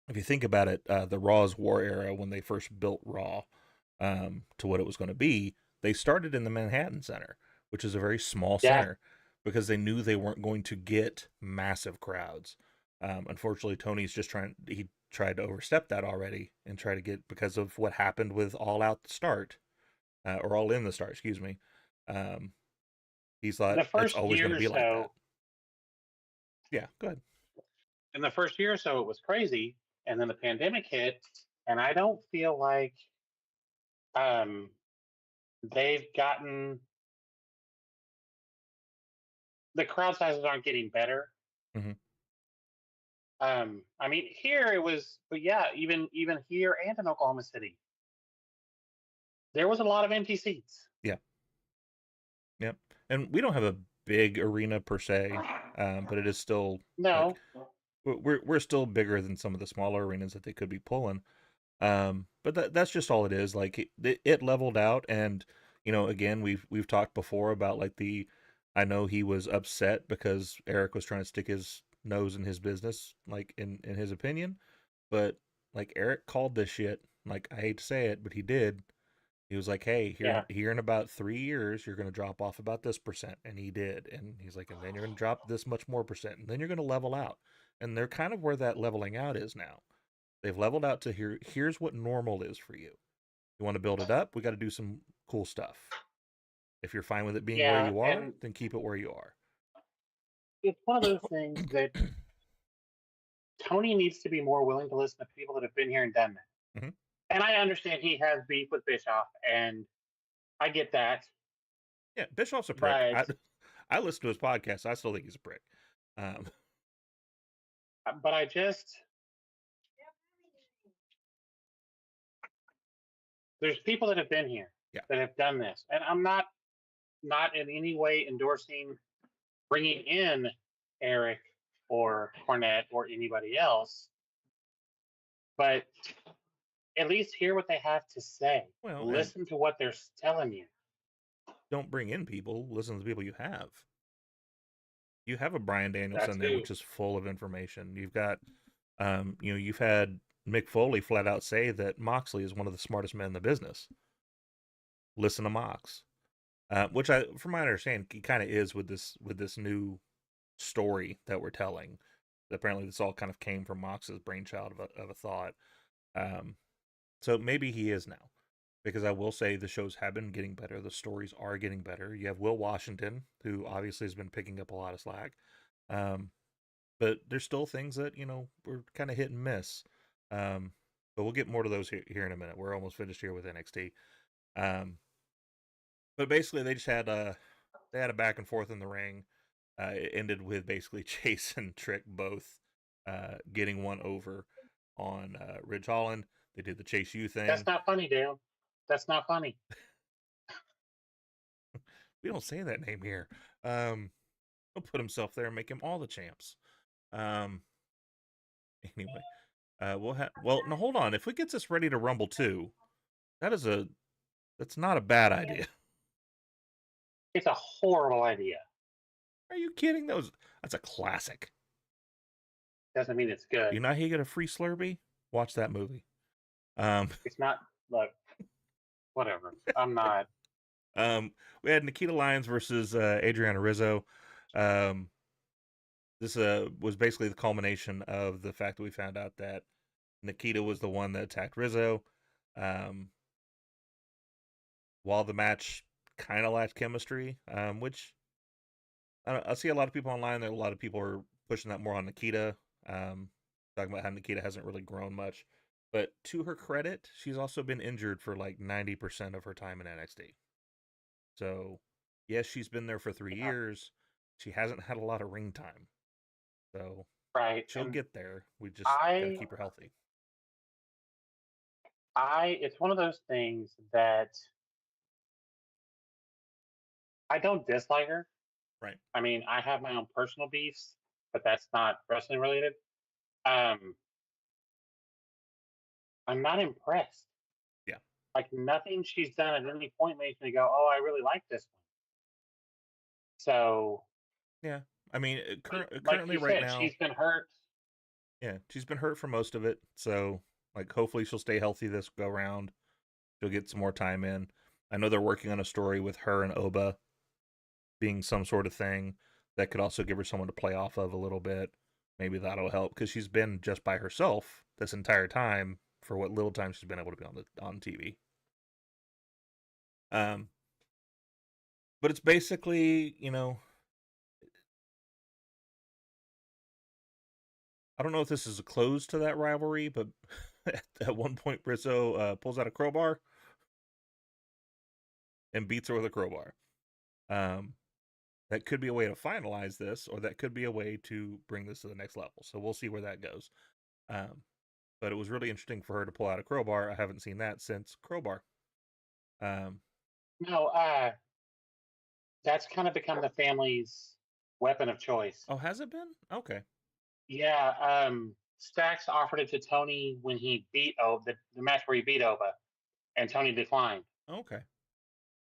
if you think about it, the Raw's War era when they first built Raw to what it was going to be, they started in the Manhattan Center, which is a very small
yeah,
center, because they knew they weren't going to get massive crowds. Unfortunately, Tony's just he tried to overstep that already and try to get because of what happened with All Out the Start, or All In the Start, excuse me. Um, he's thought
the
it's
first
always going
year
to
or
be like that.
so,
Yeah, good.
in the first year or so, it was crazy, and then the pandemic hit, and I don't feel like um, they've gotten the crowd sizes aren't getting better.
Hmm.
I mean, here it was, but yeah, even here and in Oklahoma City, there was a lot of empty seats.
Yeah, yep. And we don't have a big arena per se, but it is still like
No,
we're still bigger than some of the smaller arenas that they could be pulling. But that's just all it is. Like it leveled out, and again, we've talked before about like I know he was upset because Eric was trying to stick his nose in his business, like in his opinion, but like Eric called this shit. Like I hate to say it, but he did. He was like, "Hey,
yeah,
here in about 3 years, you're gonna drop off about this percent," and he did. And he's like, "And then you're gonna drop this much more percent, and then you're gonna level out." And they're kind of where that leveling out is now. They've leveled out to here. Here's what normal is for you. You want to build it up? We got to do some cool stuff. If you're fine with it being where
yeah,
you are,
and
then keep it where you are.
it's one of those things that Tony needs to be more willing to listen to people that have been here and done that.
Hmm.
And I understand he has beef with Bischoff, and I get that.
Yeah, Bischoff's a prick.
But
I listen to his podcast. I still think he's a prick. Um,
I just there's people that have been here
yeah.
that have done this, and I'm not in any way endorsing bringing in Eric or Cornette or anybody else, but at least hear what they have to say.
Well, and
Listen to what they're telling you.
don't bring in people. Listen to the people you have. You have a Brian
That
Danielson there,
too.
which is full of information. You've got, you've had Mick Foley flat out say that Moxley is one of the smartest men in the business. Listen to Mox, which I, from my understanding, he kind of is with this new story that we're telling. Apparently, this all kind of came from Mox's brainchild of a thought. Um, so maybe he is now, because I will say the shows have been getting better. The stories are getting better. You have Will Washington, who obviously has been picking up a lot of slack. Um, but there's still things that we're kind of hit and miss. But we'll get more to those here in a minute. We're almost finished here with NXT. But basically, they had a back and forth in the ring. It ended with basically Chase and Trick both getting one over on Ridge Holland. They did the Chase U
That's
thing.
not funny, Dale. That's not funny.
We don't say that name here. He'll put himself there and make him all the champs. Um, anyway, well, no, hold on. If we get this ready to Rumble 2, that's not a bad idea.
It's a horrible idea.
Are you kidding? That's a classic.
Doesn't mean it's good.
You know how you get a free Slurpee? Watch that movie.
It's not. Look, whatever. I'm not.
We had Nikita Lyons versus Adriana Rizzo. This was basically the culmination of the fact that we found out that Nikita was the one that attacked Rizzo. While the match kind of lacked chemistry, which I see a lot of people online. There, a lot of people are pushing that more on Nikita, talking about how Nikita hasn't really grown much. But to her credit, she's also been injured for like 90% of her time in NXT. So, yes, she's been there for 3 years. She hasn't had a lot of ring time. So,
Right.
she'll get there. We just got to
I,
keep her healthy.
it's one of those things that I don't dislike her.
Right.
I mean, I have my own personal beefs, but that's not wrestling related. Um, I'm not impressed.
Yeah.
Like nothing she's done at any point makes me go, "Oh, I really like this one." So,
Yeah. I mean,
like
currently
you
right
said,
now,
she's been hurt.
yeah, she's been hurt for most of it. So, like, hopefully she'll stay healthy this go round. She'll get some more time in. I know they're working on a story with her and Oba being some sort of thing that could also give her someone to play off of a little bit. Maybe that'll help because she's been just by herself this entire time for what little time she's been able to be on TV. Um, but it's basically, I don't know if this is a close to that rivalry, but at one point Rizzo pulls out a crowbar and beats her with a crowbar. That could be a way to finalize this, or that could be a way to bring this to the next level. So we'll see where that goes. But it was really interesting for her to pull out a crowbar. I haven't seen that since Crowbar.
No, that's kind of become the family's weapon of choice.
Oh, has it been? Okay.
Yeah, Stax offered it to Tony when he beat the match where he beat Oba, and Tony declined.
Okay.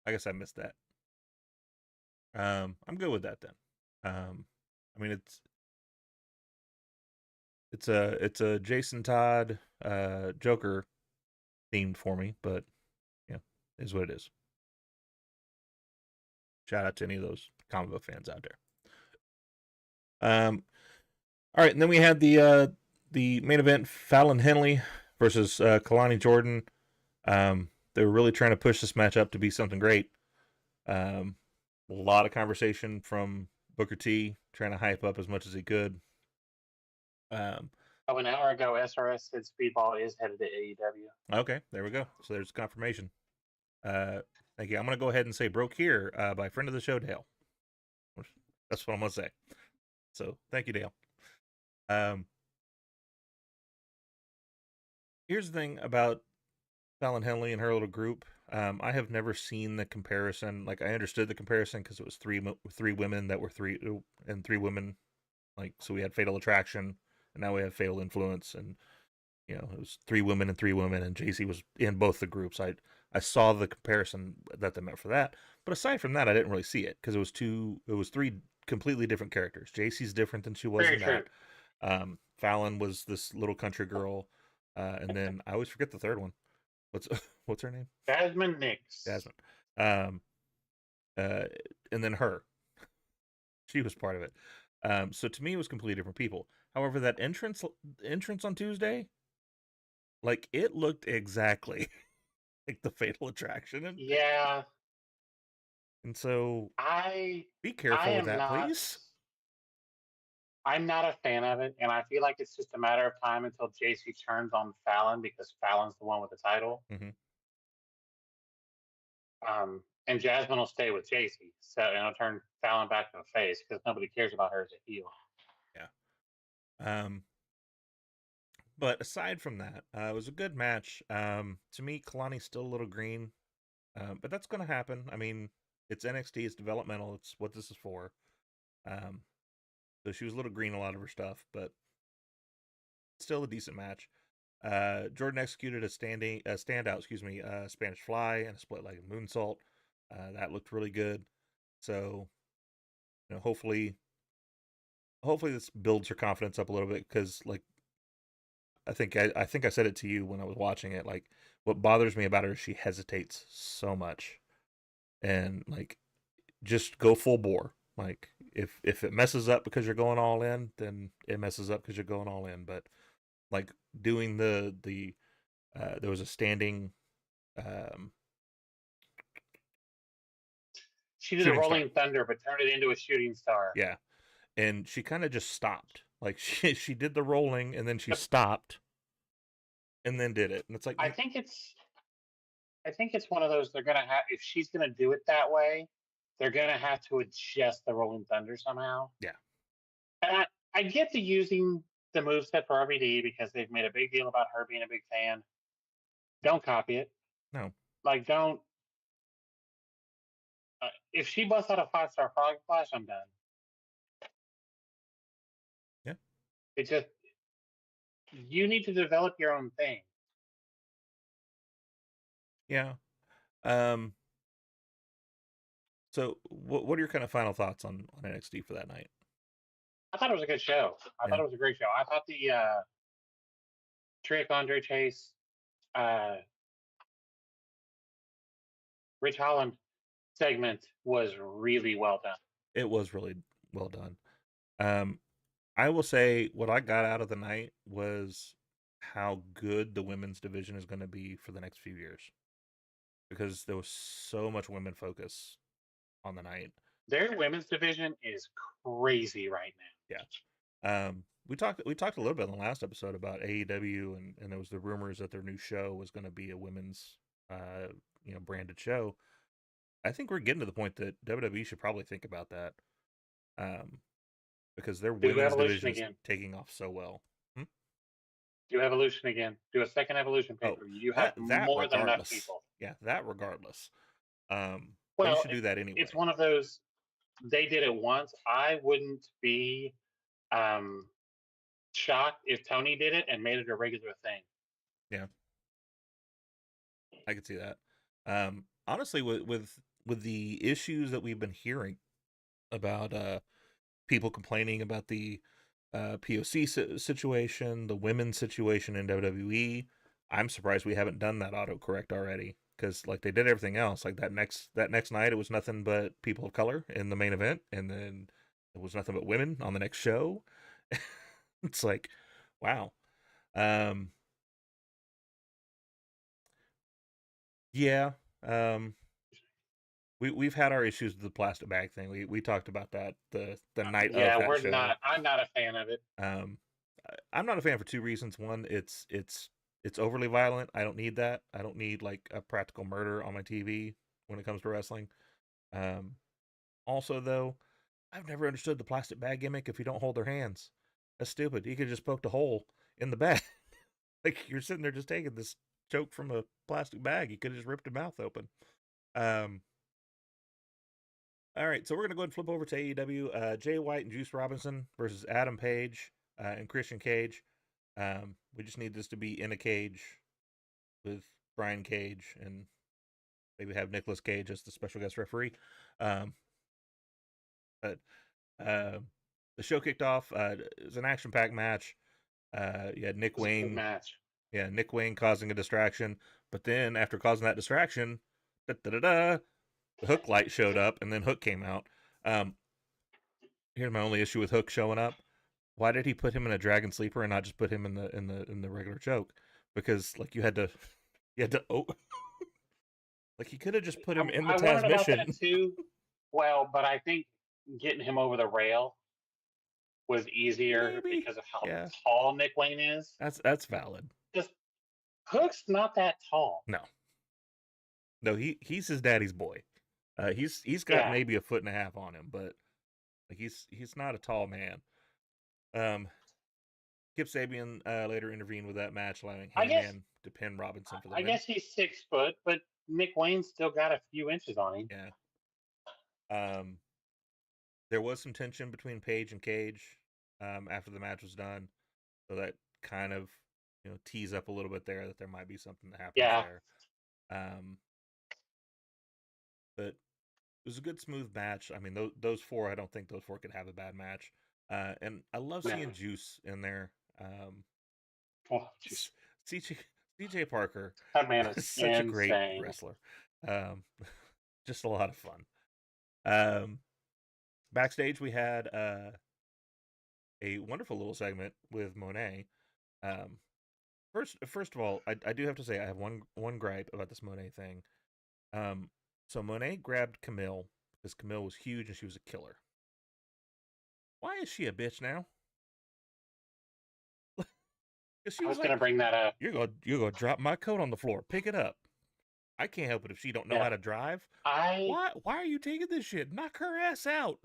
I guess I missed that. I'm good with that then. I mean it's a Jason Todd Joker themed for me, but yeah, is what it is. Shout out to any of those comic book fans out there. All right, and then we had the main event: Fallon Henley versus Kalani Jordan. They were really trying to push this match up to be something great. A lot of conversation from Booker T, trying to hype up as much as he could.
An hour ago, SRS said Speedball is headed to AEW.
Okay, there we go. So there's confirmation. Thank you. I'm going to go ahead and say Broke Here by friend of the show, Dale. That's what I'm going to say. So thank you, Dale. Here's the thing about Fallon Henley and her little group. I have never seen the comparison. Like, I understood the comparison because it was three women that were three women. Like, so we had Fatal Attraction, and now we have Fatal Influence, and it was three women, and JC was in both the groups. I saw the comparison that they meant for that, but aside from that, I didn't really see it because it was three completely different characters. JC's different than she was
Very
in
true.
that. Fallon was this little country girl, and then I always forget the third one. What's what's her name?
Jasmine Nix.
Jasmine. Um, uh, and then her. She was part of it. So to me, it was completely different people. However, that entrance on Tuesday, like it looked exactly like the Fatal Attraction,
Yeah,
and so
I
be
I
careful with
am
that,
not.
please.
I'm not a fan of it, and I feel like it's just a matter of time until JC turns on Fallon because Fallon's the one with the title.
Mm-hmm.
And Jasmine will stay with JC, so and it'll turn Fallon back to a face because nobody cares about her as a heel.
Yeah. But aside from that, it was a good match. To me, Kalani's still a little green, but that's going to happen. I mean, it's NXT, it's developmental, it's what this is for. Um, so she was a little green a lot of her stuff, but still a decent match. Jordan executed a standout, Spanish Fly and a split-legged moonsault. That looked really good. So, hopefully this builds her confidence up a little bit because, like, I think I said it to you when I was watching it. Like, what bothers me about her is she hesitates so much, and like, just go full bore. Like, if it messes up because you're going all in, then it messes up because you're going all in. But like doing the there was a standing um,
She did a
shooting star,
Rolling Thunder, but turned it into a shooting star.
yeah, and she kind of just stopped. Like she did the rolling and then she
Yep.
stopped and then did it, and it's like,
I think it's I think it's one of those they're gonna have if she's gonna do it that way, they're gonna have to adjust the Rolling Thunder somehow.
yeah,
And I get the using the moveset for RVD because they've made a big deal about her being a big fan. Don't copy it.
no,
Like, don't. If she busts out a 5-star frog splash, I'm done.
yeah,
It just you need to develop your own thing.
yeah. Um, So, what are your kind of final thoughts on NXT for that night?
I thought it was a good show. I thought
Yeah,
it was a great show. I thought the Trick Andre Chase, uh, Rich Holland segment was really well done.
it was really well done. Um, I will say what I got out of the night was how good the women's division is going to be for the next few years because there was so much women focus on the night.
Their women's division is crazy right now.
Yeah. We talked a little bit in the last episode about AEW and there was the rumors that their new show was going to be a women's branded show. I think we're getting to the point that WWE should probably think about that. Um, because their
Do
women's
Evolution
division is
again.
taking off so well. Hmm?
Do Evolution again. Do a second Evolution pay
Oh,
per view. You have
that
more than enough
regardless.
people.
Yeah, that regardless. You
Well,
should do that
it's
anyway.
one of those. They did it once. I wouldn't be um, shocked if Tony did it and made it a regular thing.
Yeah, I could see that. Honestly, with the issues that we've been hearing about people complaining about the POC situation, the women's situation in WWE, I'm surprised we haven't done that autocorrect already. Because like they did everything else, like that next night, it was nothing but people of color in the main event, and then it was nothing but women on the next show. It's like, wow. Um, yeah. Um, we've had our issues with the plastic bag thing. We talked about that the night of
Yeah,
that
we're
show.
not. I'm not a fan of it.
Um, I'm not a fan for two reasons. One, it's overly violent. I don't need that. I don't need like a practical murder on my TV when it comes to wrestling. Um, Also, though, I've never understood the plastic bag gimmick. If you don't hold their hands, that's stupid. You could just poked a hole in the bag. Like you're sitting there just taking this choke from a plastic bag. You could have just ripped your mouth open. Um, all right, so we're gonna go ahead and flip over to AEW. Jay White and Juice Robinson versus Adam Page and Christian Cage. We just need this to be in a cage with Brian Cage and maybe have Nicolas Cage as the special guest referee. Um, but The show kicked off. It was an action-packed match. You had
It was a good match.
Nick Wayne causing a distraction, but then after causing that distraction, the Hook light showed up, and then Hook came out. Um, Here's my only issue with Hook showing up. Why did he put him in a dragon sleeper and not just put him in the regular choke? Because like you had to like he could have just put him in the
I wondered about
transmission.
that too. Well, but I think getting him over the rail was easier
Maybe,
because of how
yeah,
tall Nick Wayne is.
that's valid.
Just Hook's not that tall.
No, no, he's his daddy's boy. He's got
Yeah.
maybe a foot and a half on him, but like he's not a tall man. Um, Kip Sabian later intervened with that match, allowing
I guess
Hangman to pin Robinson for the
I
win.
guess he's 6 foot, but Nick Wayne's still got a few inches on him.
Yeah. There was some tension between Page and Cage after the match was done, so that kind of tease up a little bit there that there might be something that happens
Yeah.
there. But it was a good smooth match. I mean, those four, I don't think those four could have a bad match. And I love seeing Juice in there.
Oh, jeez.
CJ Parker,
That man is
such a great
insane.
wrestler. Just a lot of fun. Backstage, we had a wonderful little segment with Monet. First of all, I do have to say I have one gripe about this Monet thing. So Monet grabbed Camille because Camille was huge and she was a killer. Why is she a bitch now? Because she
I
was
was
like,
going to bring that up.
you're gonna drop my coat on the floor. Pick it up. I can't help it if she don't know how to drive. Why are you taking this shit? Knock her ass out.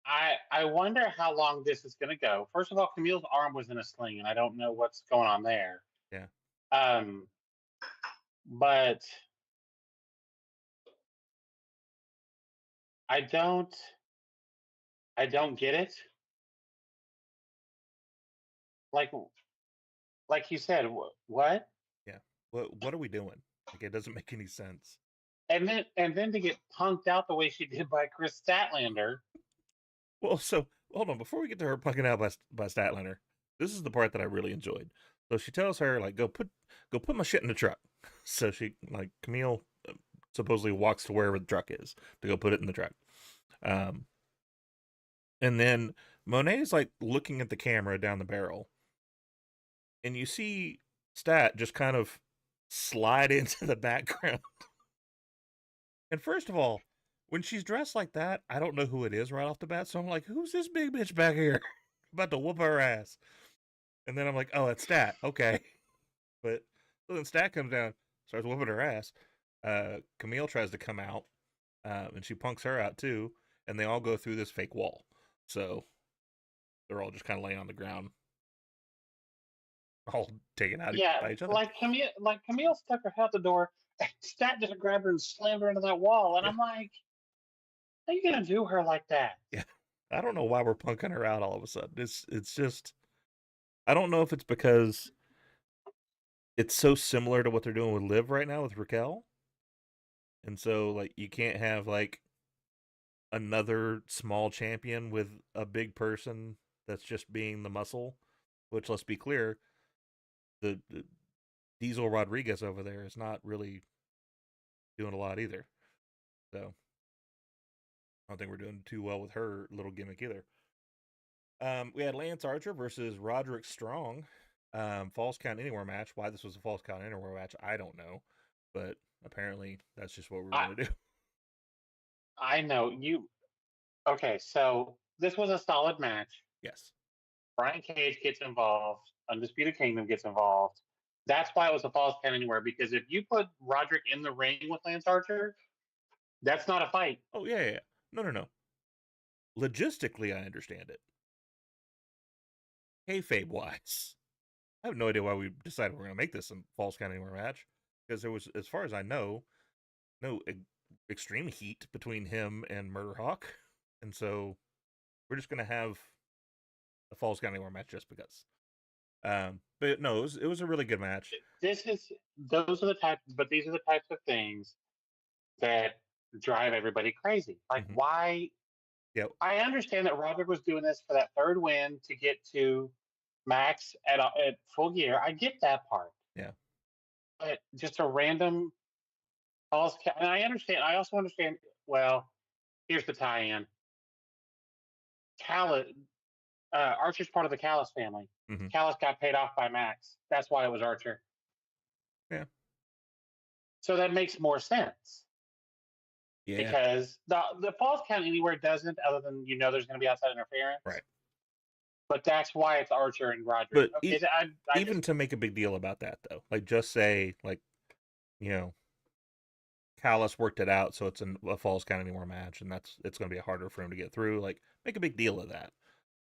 I wonder how long this is going to go. First of all, Camille's arm was in a sling, and I don't know what's going on there.
Yeah.
But I don't get it. Like you said, what?
Yeah. What are we doing? Like it doesn't make any sense.
And then to get punked out the way she did by Chris Statlander.
Well, so hold on. Before we get to her punking out by Statlander, this is the part that I really enjoyed. So she tells her like, go put my shit in the truck. So she like Camille supposedly walks to wherever the truck is to go put it in the truck. And then Monet's like looking at the camera down the barrel, and you see Stat just kind of slide into the background. And first of all, when she's dressed like that, I don't know who it is right off the bat. So I'm like, who's this big bitch back here? About to whoop her ass. And then I'm like, oh, it's Stat. Okay. But so then Stat comes down, starts whooping her ass. Camille tries to come out, and she punks her out too. And they all go through this fake wall. So they're all just kind of laying on the ground, all taken out by each other.
Like Camille stuck her head out the door. Stat just grabbed her and slammed her into that wall. And I'm like, how are you going to do her like that?
Yeah. I don't know why we're punking her out all of a sudden. It's just, I don't know if it's because it's so similar to what they're doing with Liv right now with Raquel. And so, like, you can't have, like, another small champion with a big person that's just being the muscle, which, let's be clear, the Diesel Rodriguez over there is not really doing a lot either. So, I don't think we're doing too well with her little gimmick either. We had Lance Archer versus Roderick Strong. Falls Count Anywhere match. Why this was a Falls Count Anywhere match, I don't know. But apparently, that's just what we're going to do.
I know. Okay, so this was a solid match.
Yes.
Brian Cage gets involved. Undisputed Kingdom gets involved. That's why it was a Falls Count Anywhere, because if you put Roderick in the ring with Lance Archer, that's not a fight.
Oh, yeah. No. Logistically, I understand it. Kayfabe wise, I have no idea why we decided we're going to make this a Falls Count Anywhere match, because there was, as far as I know, no extreme heat between him and Murder Hawk, and so we're just going to have a Falls Count Anywhere match just because. But no, it was a really good match.
These are the types of things that drive everybody crazy. Like, why
Yep.
I understand that Roderick was doing this for that third win to get to Max at full gear. I get that part,
Yeah.
but just a random false. And I understand. I also understand. Well, here's the tie-in. Callis, Archer's part of the Callis family.
Hmm.
Callis got paid off by Max. That's why it was Archer.
Yeah.
So that makes more sense
Yeah.
because the false count anywhere doesn't, other than there's going to be outside interference.
Right.
But that's why it's Archer and Roderick.
But
Okay, I
even
just
to make a big deal about that, though, like just say, like, you know, Callis worked it out, so it's a Falls Count Anywhere match, and it's going to be harder for him to get through. Like, make a big deal of that.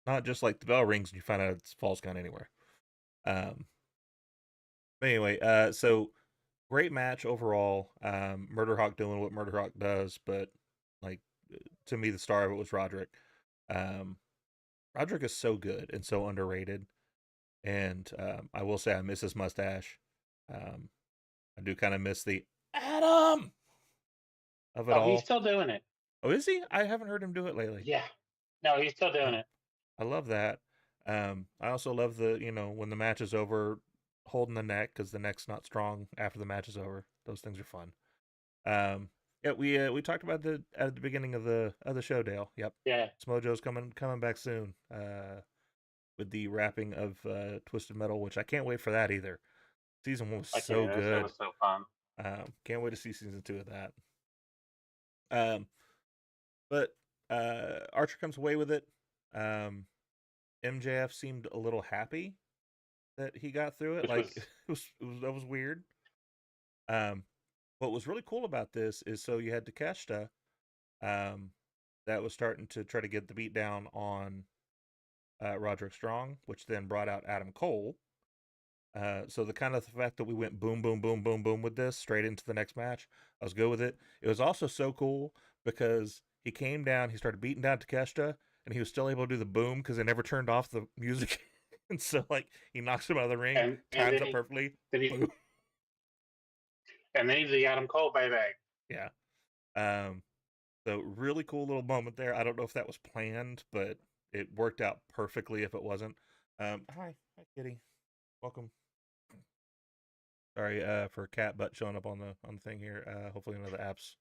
Not just like the bell rings and you find out it's Falls Count Anywhere. Um, but anyway, so great match overall. Murder Hawk doing what Murder Hawk does, but like to me, the star of it was Roderick. Um, Roderick is so good and so underrated, and I will say I miss his mustache. Um, I do kind of miss the Adam of it
oh, he's
all.
still doing it.
Oh, is he? I haven't heard him do it lately.
Yeah, no, he's still doing
Oh,
it.
I love that. I also love the when the match is over, holding the neck because the neck's not strong after the match is over. Those things are fun. Um, yeah, we talked about the at the beginning of the show, Dale. Yep,
Yeah,
Smojo's coming back soon. With the wrapping of Twisted Metal, which I can't wait for that either. Season 1 was
I
so
can't. That show
good.
was so fun.
Can't wait to see season 2 of that. Um, but Archer comes away with it. MJF seemed a little happy that he got through it.
Which
Like
was
that was weird. Um, what was really cool about this is so you had Takeshita, that was starting to try to get the beat down on Roderick Strong, which then brought out Adam Cole. So the kind of the fact that we went boom, boom, boom, boom, boom with this straight into the next match, I was good with it. It was also so cool because he came down, he started beating down Takeshita, and he was still able to do the boom because they never turned off the music. And so like he knocks him out of the ring,
and
times up perfectly,
then he
boom.
and then he's the Adam Cole baby.
Yeah. Um, so really cool little moment there. I don't know if that was planned, but it worked out perfectly if it wasn't. Hi Kitty, welcome. Sorry for cat butt showing up on the thing here. Hopefully none of the apps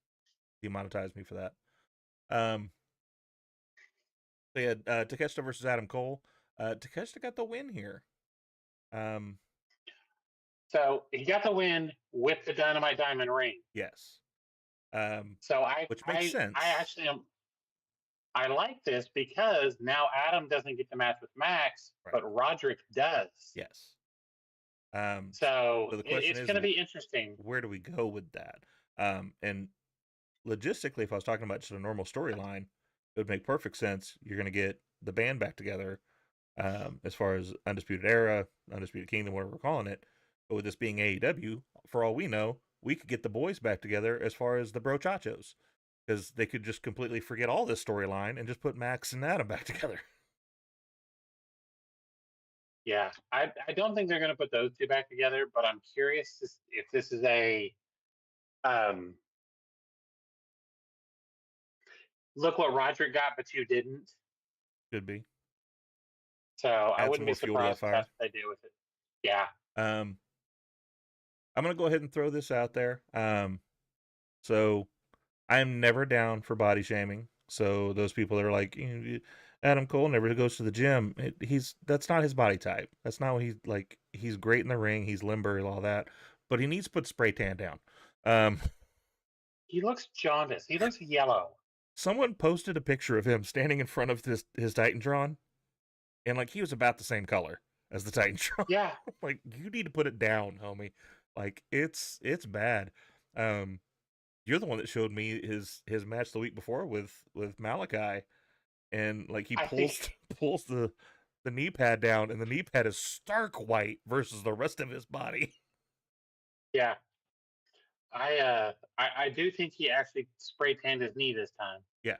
demonetize me for that. They had Takeshita versus Adam Cole. Takeshita got the win here. Um,
So he got the win with the Dynamite Diamond ring.
yes.
So
Which makes
I
sense.
actually am. I like this because now Adam doesn't get the match with Max,
Right.
but Roderick does.
Yes.
So
So the question
it's
is,
going to be interesting.
where do we go with that? And logistically, if I was talking about just a normal storyline, it would make perfect sense. You're going to get the band back together, as far as Undisputed Era, Undisputed Kingdom, whatever we're calling it. But with this being AEW, for all we know, we could get the boys back together as far as the Brochachos, because they could just completely forget all this storyline and just put Max and Adam back together.
Yeah, I don't think they're going to put those two back together, but I'm curious if this is a um, look what Roderick got, but you didn't.
Could be.
So I
Add some
wouldn't be
more fuel to that
surprised if
fire.
that's what they do with it. Yeah,
Um, I'm gonna go ahead and throw this out there. So I'm never down for body shaming. So those people that are like, Adam Cole never goes to the gym. That's not his body type. That's not what he's like. He's great in the ring. He's limber and all that, but he needs to put spray tan down. Um,
he looks jaundiced. He looks yellow.
Someone posted a picture of him standing in front of his Titantron, and like he was about the same color as the Titantron.
Yeah,
Like you need to put it down, homie. Like it's bad. Um, you're the one that showed me his match the week before with Malachi, and like he
I
pulls
think
pulls the knee pad down, and the knee pad is stark white versus the rest of his body.
yeah. I do think he actually spray tanned his knee this time.
Yeah,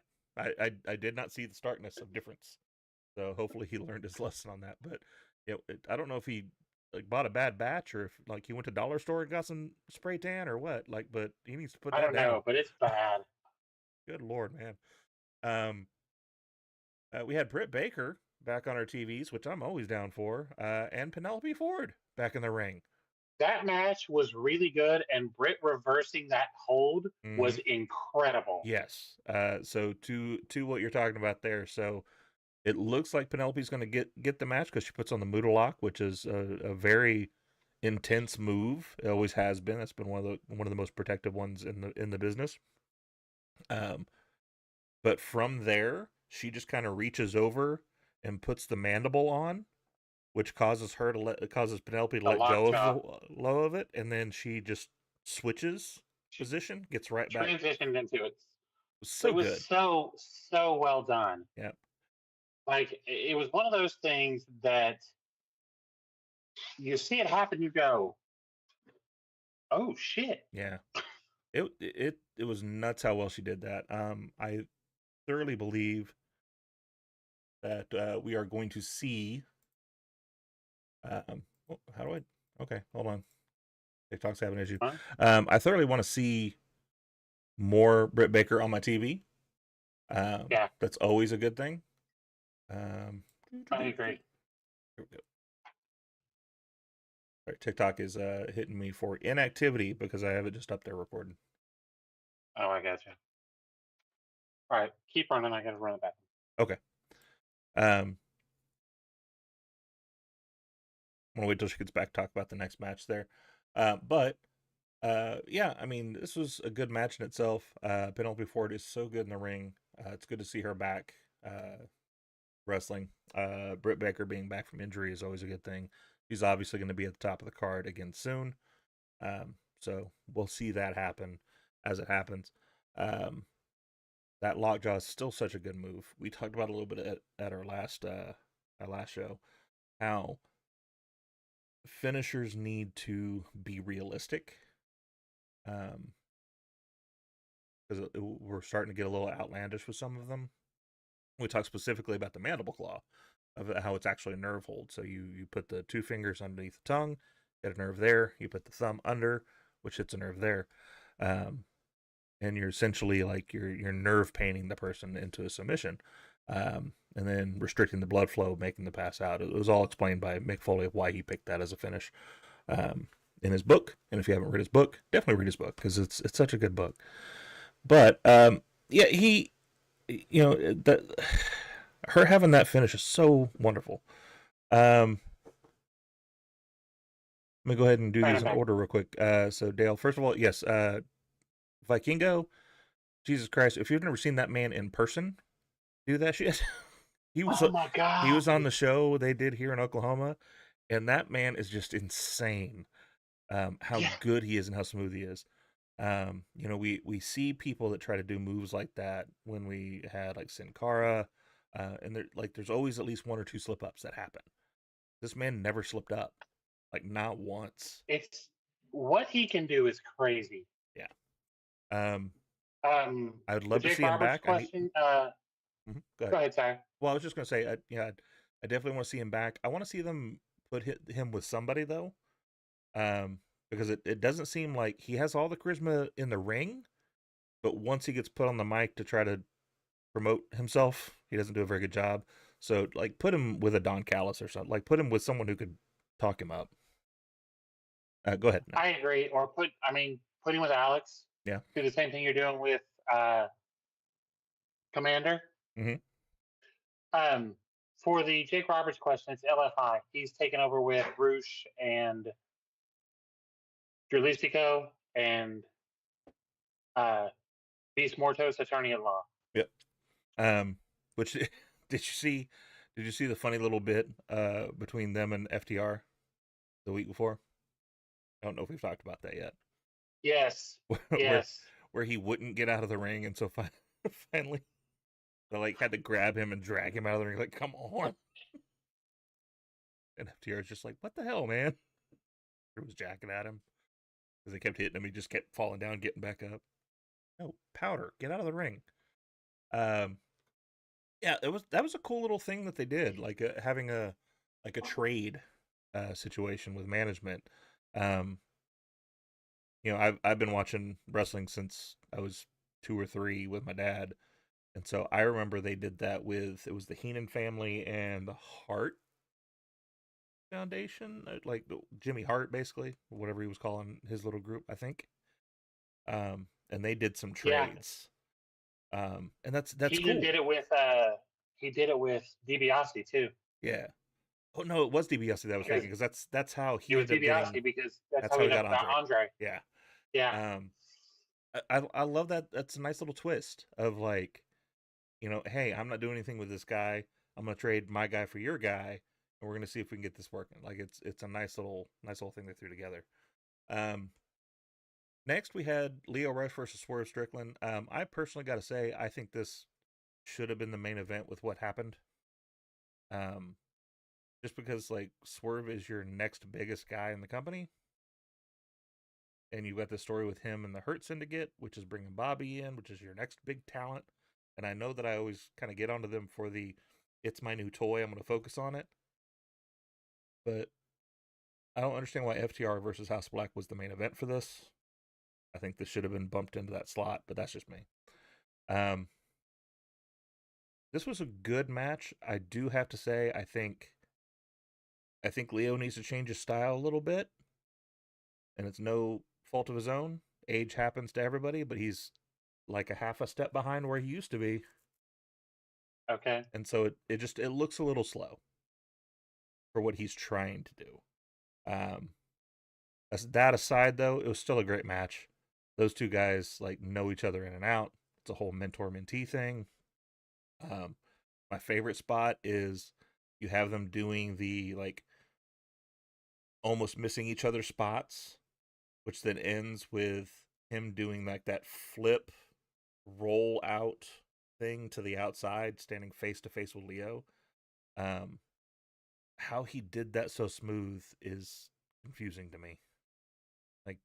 I did not see the starkness of difference, so hopefully he learned his lesson on that. But I don't know if he like bought a bad batch or if like he went to dollar store and got some spray tan or what. Like, but he needs to put
I
that
don't
down.
know, but it's bad.
Good lord, man. Um, We had Britt Baker back on our TVs, which I'm always down for, and Penelope Ford back in the ring.
That match was really good, and Britt reversing that hold
Mm-hmm.
was incredible.
Yes. So to what you're talking about there. So it looks like Penelope's going to get the match because she puts on the Moodle Lock, which is a very intense move. It always has been. That's been one of the most protective ones in the business. But from there, she just kind of reaches over and puts the mandible on, which causes Penelope to
The
let go of
lockjaw
low of it, and then she just switches position, gets right back.
transitioned into it.
It was
It
so
was
good.
so well done.
Yep.
Like it was one of those things that you see it happen, you go, "Oh shit!"
Yeah. It was nuts how well she did that. I thoroughly believe that we are going to see. How do I? Okay, hold on. TikTok's having an issue.
Huh?
I thoroughly want to see more Britt Baker on my TV.
Yeah,
That's always a good thing.
I
Here
agree.
we go. All right, TikTok is hitting me for inactivity because I have it just up there recording.
Oh, I gotcha. All right, keep running. I gotta run it back.
Okay. I'm gonna wait till she gets back to talk about the next match there. But yeah, I mean, this was a good match in itself. Penelope Ford is so good in the ring. It's good to see her back wrestling. Britt Baker being back from injury is always a good thing. She's obviously going to be at the top of the card again soon. So we'll see that happen as it happens. That lockjaw is still such a good move. We talked about a little bit at our last show how finishers need to be realistic. Because we're starting to get a little outlandish with some of them. We talked specifically about the mandible claw, of how it's actually a nerve hold. So you put the two fingers underneath the tongue, get a nerve there. You put the thumb under, which hits a nerve there, and you're essentially like you're nerve painting the person into a submission, and then restricting the blood flow, making the pass out. It was all explained by Mick Foley of why he picked that as a finish in his book. And if you haven't read his book, definitely read his book because it's such a good book. But yeah, that her having that finish is so wonderful. Let me go ahead and do
All right,
these
I'm
in
back.
order real quick. So Dale, first of all, yes, Vikingo, Jesus Christ, if you've never seen that man in person do that shit, he was
Oh my
he
god!
was on the show they did here in Oklahoma, and that man is just insane. How
Yeah,
good he is and how smooth he is. We see people that try to do moves like that when we had like Sin Cara, and there's always at least one or two slip ups that happen. This man never slipped up, like not once.
it's what he can do is crazy.
Yeah. Um, I would
The
love to
Jake
see him
Roberts
back. I need.
question.
Go
Go
ahead.
ahead, Ty.
Well, I was just gonna say, I definitely want to see him back. I want to see them put him with somebody though, because it doesn't seem like he has all the charisma in the ring, but once he gets put on the mic to try to promote himself, he doesn't do a very good job. So like put him with a Don Callis or something. Like put him with someone who could talk him up. Go ahead now.
I agree. Or putting with Alex.
Yeah.
Do the same thing you're doing with Commander.
Mm-hmm.
Um, for the Jake Roberts question, it's LFI. He's taken over with Roosh and Drulisico and uh, Beast Mortos, attorney at law.
Yep. Which did you see? Did you see the funny little bit between them and FTR the week before? I don't know if we've talked about that yet.
Yes,
where
yes.
where he wouldn't get out of the ring, and so finally they like had to grab him and drag him out of the ring. Like, come on! And FTR is just like, what the hell, man? He was jacking at him because they kept hitting him. He just kept falling down, getting back up. No, Powder, get out of the ring. Um, yeah, that was a cool little thing that they did, like having a trade situation with management. Um, I've been watching wrestling since I was 2 or 3 with my dad, And so I remember they did that with, it was the Heenan family and the Hart Foundation, like Jimmy Hart, basically, whatever he was calling his little group, I think. And they did some
Yeah,
trades. And that's
he even
cool.
did it with DiBiase too.
Yeah. Oh no, it was DiBiase that I was
Because
thinking, because that's how
it
he
was
ended up getting.
DiBiase because that's
That's
how
how
he
he got
got
Andre.
Andre.
Yeah.
Yeah.
Um, I love that. That's a nice little twist of like, hey, I'm not doing anything with this guy. I'm gonna trade my guy for your guy, and we're gonna see if we can get this working. Like it's a nice little thing they threw together. Um, Next we had Lio Rush versus Swerve Strickland. I personally got to say, I think this should have been the main event with what happened. Um, just because like Swerve is your next biggest guy in the company, and you've got the story with him and the Hurt Syndicate, which is bringing Bobby in, which is your next big talent. And I know that I always kind of get onto them for the "it's my new toy, I'm going to focus on it," but I don't understand why FTR versus House of Black was the main event for this. I think this should have been bumped into that slot, but that's just me. Um, this was a good match. I do have to say, I think Leo needs to change his style a little bit, and it's no fault of his own. Age happens to everybody, but he's like a half a step behind where he used to be,
Okay.
and so it looks a little slow for what he's trying to do. Um, that aside, though, it was still a great match. Those two guys like know each other in and out. It's a whole mentor mentee thing. Um, my favorite spot is you have them doing the like almost missing each other's spots, which then ends with him doing like that flip roll out thing to the outside, standing face to face with Leo. Um, how he did that so smooth is confusing to me. Like,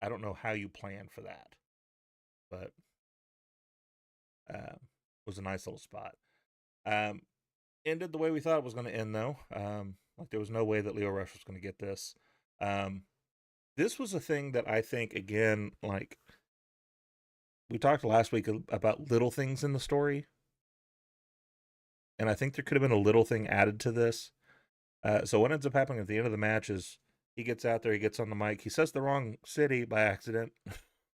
I don't know how you plan for that, but was a nice little spot. Um, Ended the way we thought it was going to end, though. Like there was no way that Leo Rush was going to get this. Um, this was a thing that I think, again, like we talked last week about little things in the story, and I think there could have been a little thing added to this. So what ends up happening at the end of the match is he gets out there, he gets on the mic, he says the wrong city by accident,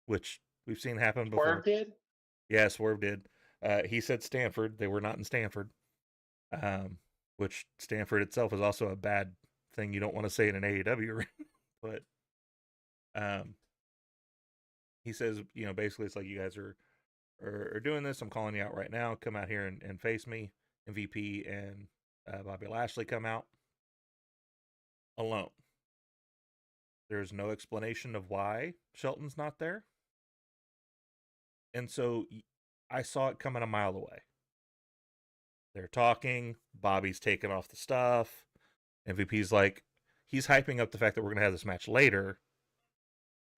which we've seen happen before.
Swerve did?
Yeah, Swerve did. He said Stanford. They were not in Stanford, which Stanford itself is also a bad thing you don't want to say in an AEW ring. But um, he says, basically it's like you guys are doing this. I'm calling you out right now. Come out here and face me. MVP and Bobby Lashley come out alone. There's no explanation of why Shelton's not there. And so I saw it coming a mile away. They're talking. Bobby's taking off the stuff. MVP's like, he's hyping up the fact that we're going to have this match later.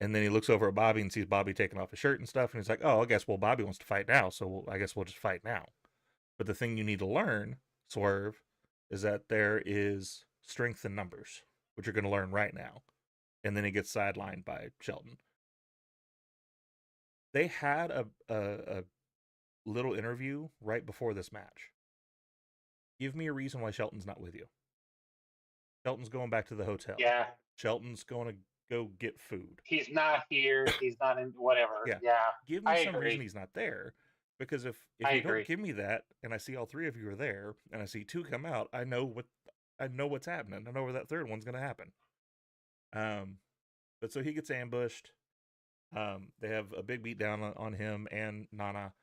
And then he looks over at Bobby and sees Bobby taking off his shirt and stuff. And he's like, oh, I guess, well, Bobby wants to fight now. So I guess we'll just fight now. But the thing you need to learn, Swerve, is that there is strength in numbers, which you're going to learn right now. And then he gets sidelined by Shelton. They had a little interview right before this match. Give me a reason why Shelton's not with you. Shelton's going back to the hotel.
Yeah.
Shelton's going to go get food.
He's not here. He's not in whatever.
Yeah.
Yeah.
Give me
I
some reason
agree.
he's not there. Because if
I
you don't
agree.
give me that, and I see all three of you are there, and I see two come out, I know what's happening. I know where that third one's going to happen. But so he gets ambushed. They have a big beat down on him and Nana.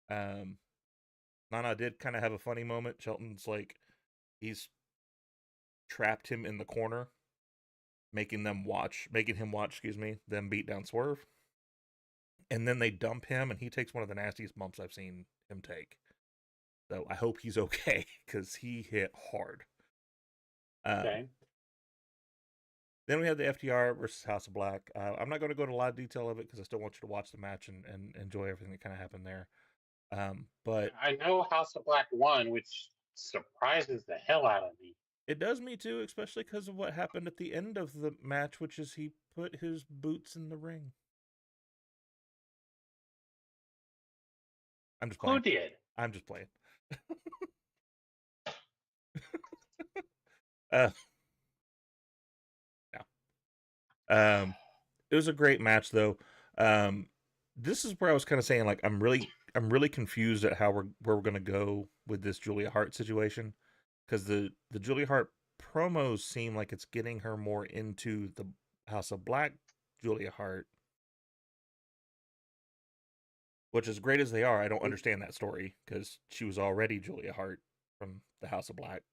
Nana did kind of have a funny moment. Shelton's like, he's trapped him in the corner, making him watch, them beat down Swerve. And then they dump him, and he takes one of the nastiest bumps I've seen him take. So I hope he's okay, because he hit hard.
Okay.
Then we had the FTR versus House of Black. I'm not going to go into a lot of detail of it because I still want you to watch the match and enjoy everything that kind of happened there. But
I know House of Black won, which surprises the hell out of me.
it does me too, especially because of what happened at the end of the match, which is he put his boots in the ring. I'm just
Who
playing.
did?
I'm just playing. uh, no. It was a great match though. Um, this is where I was kind of saying like I'm really confused at how where we're gonna go with this Julia Hart situation because the Julia Hart promos seem like it's getting her more into the House of Black Julia Hart, which as great as they are, I don't understand that story because she was already Julia Hart from the House of Black.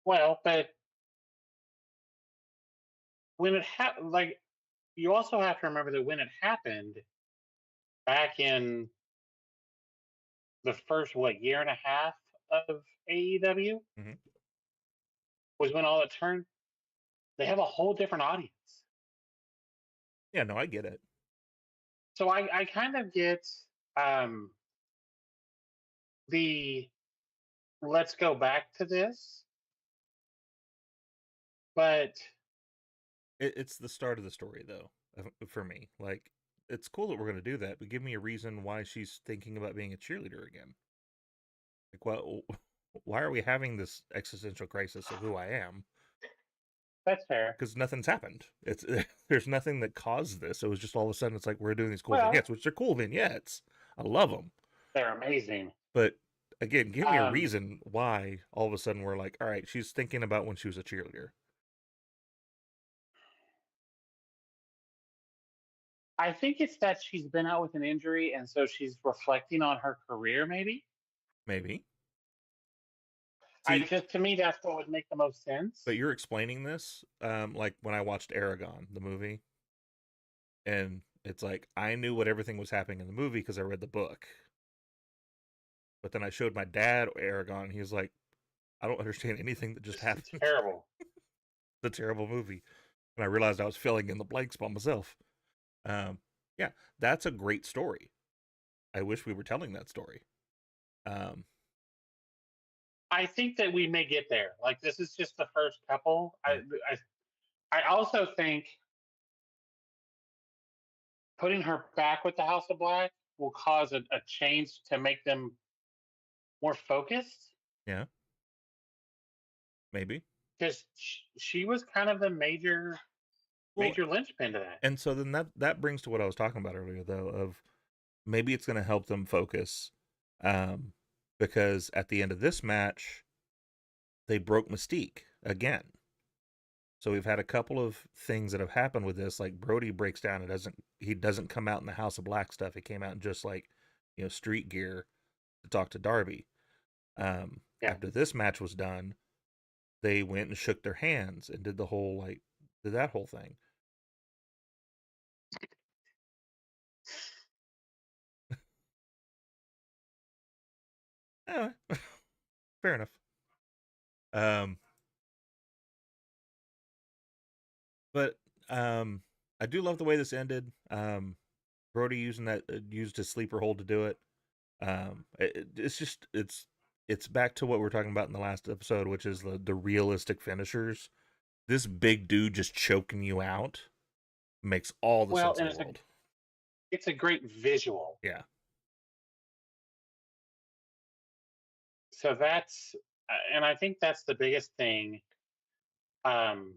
Well, but when it happened, like you also have to remember that when it happened back in the first year and a half of AEW
Mm-hmm.
was when all it turned. They have a whole different audience.
Yeah, no, I get it.
So I kind of get um, the let's go back to this, but
It's the start of the story though for me. Like it's cool that we're gonna do that, but give me a reason why she's thinking about being a cheerleader again. Like, well, why are we having this existential crisis of who I am?
that's fair.
Because nothing's happened. It's there's nothing that caused this. It was just all of a sudden it's like we're doing these cool
Well,
vignettes, which are cool vignettes. I love them,
they're amazing.
but again, give me a
Um,
reason why all of a sudden we're like, all right, she's thinking about when she was a cheerleader.
I think it's that she's been out with an injury, and so she's reflecting on her career. Maybe
Maybe.
I
See,
just to me that's what would make the most
but
sense.
you're explaining this, like when I watched Aragon, the movie, and it's like I knew what everything was happening in the movie because I read the book. But then I showed my dad Aragon, and he was like, I don't understand anything that just
It's
happened.
terrible.
It's a terrible movie. And I realized I was filling in the blanks by myself. Um, yeah, that's a great story. I wish we were telling that story. Um,
I think that we may get there. Like this is just the first couple.
yeah,
I also think putting her back with the House of Black will cause a change to make them more focused
yeah, maybe.
because she was kind of the
Well,
major linchpin to that.
and so then that brings to what I was talking about earlier, though, of maybe it's going to help them focus, um, because at the end of this match, they broke Mystique again. So we've had a couple of things that have happened with this. Like Brody breaks down. He doesn't come out in the House of Black stuff. He came out in just like, street gear to talk to Darby.
Yeah.
After this match was done, they went and shook their hands and did the whole did that whole thing. Anyway, fair enough. Um, but I do love the way this ended. Brody using that used his sleeper hold to do it. It's just it's back to what we were talking about in the last episode, which is the realistic finishers. This big dude just choking you out makes all the
Well,
sense in
and
the world.
it's a great visual.
Yeah.
So that's and I think that's the biggest thing. Um,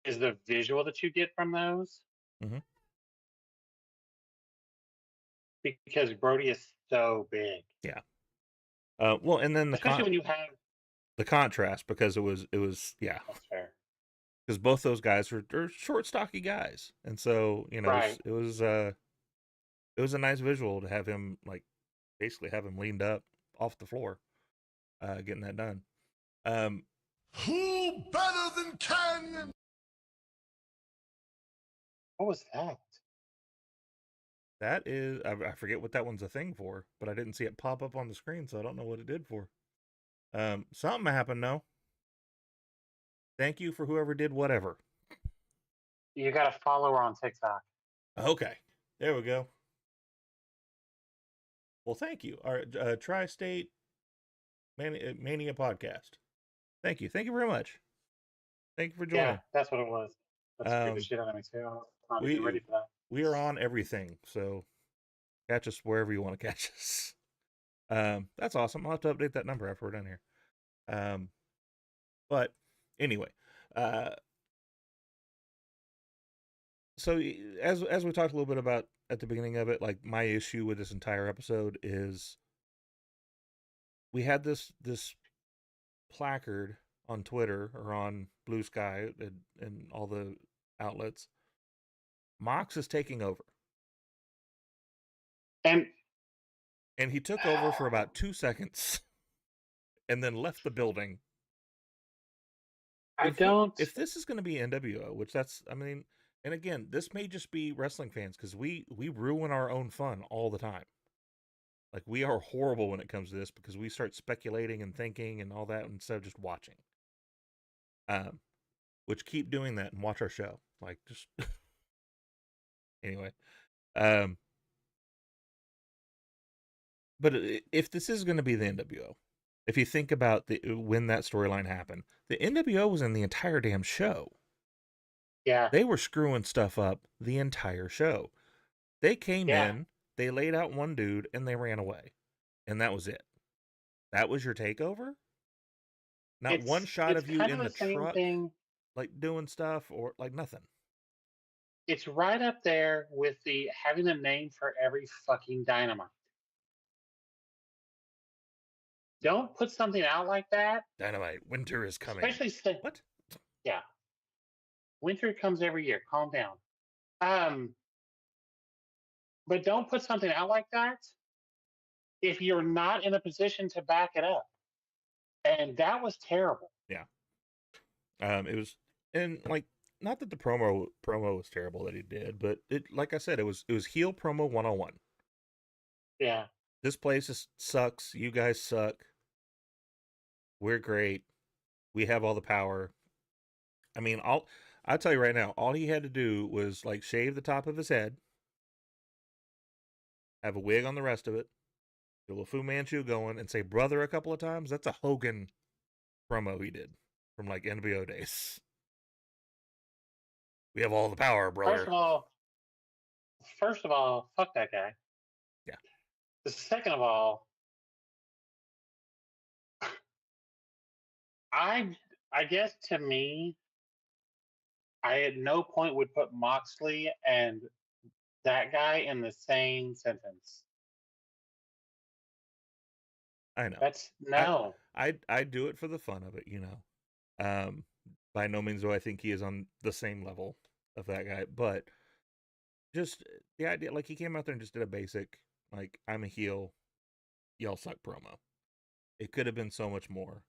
is the visual that you get from those
Mm-hmm.
because Brody is so big,
Yeah. Well, and then
especially when you have.
the contrast because it was yeah,
That's fair,
because both those guys are short, stocky guys, and so
right?
it was a nice visual to have him like basically have him leaned up off the floor, getting that done. Um,
Who better than Canyon?
What was that?
that is I forget what that one's a thing for, but I didn't see it pop up on the screen, so I don't know what it did for. Something happened though. Thank you for whoever did whatever.
You got to follow her on TikTok.
Okay, there we go. Well, thank you. Our Tri-State Mania podcast. Thank you very much. Thank you for
Yeah,
joining.
that's what it was. That scared the
Um,
shit out of me too. I was not even
we
ready for that.
we are on everything, so Catch us wherever you want to catch us. That's awesome. I'll have to update that number after we're done here. But anyway, so as we talked a little bit about at the beginning of it, like my issue with this entire episode is we had this placard on Twitter or on BlueSky and all the outlets. Mox is taking over.
And
he took over for about 2 seconds and then left the building. If this is going to be NWO, which and again, this may just be wrestling fans because we ruin our own fun all the time. Like, we are horrible when it comes to this because we start speculating and thinking and all that instead of just watching. Which keep doing that and watch our show. Like, just anyway. But if this is going to be the NWO, if you think about when that storyline happened, the NWO was in the entire damn show.
Yeah.
They were screwing stuff up the entire show. They came in, they laid out one dude, and they ran away. And that was it. That was your takeover? Not one shot of you in the truck, like doing stuff, or like nothing.
It's right up there with having a name for every fucking Dynamite. Don't put something out like that.
Dynamite, winter is coming.
Especially
what?
Yeah. Winter comes every year. Calm down. But don't put something out like that if you're not in a position to back it up. And that was terrible.
Yeah. It was, and like, not that the promo was terrible that he did, but it, like I said, it was heel promo 101.
Yeah.
This place sucks. You guys suck. We're great. We have all the power. I mean, I'll tell you right now, all he had to do was like shave the top of his head, have a wig on the rest of it, do a little Fu Manchu going, and say brother a couple of times. That's a Hogan promo he did from like NWO days. We have all the power, brother.
First of all, fuck that guy.
Yeah.
Second of all, I guess to me, I at no point would put Moxley and that guy in the same sentence.
I know.
That's no.
I do it for the fun of it, you know. By no means do I think he is on the same level of that guy, but just the idea, like, he came out there and just did a basic, like, I'm a heel, y'all suck promo. It could have been so much more.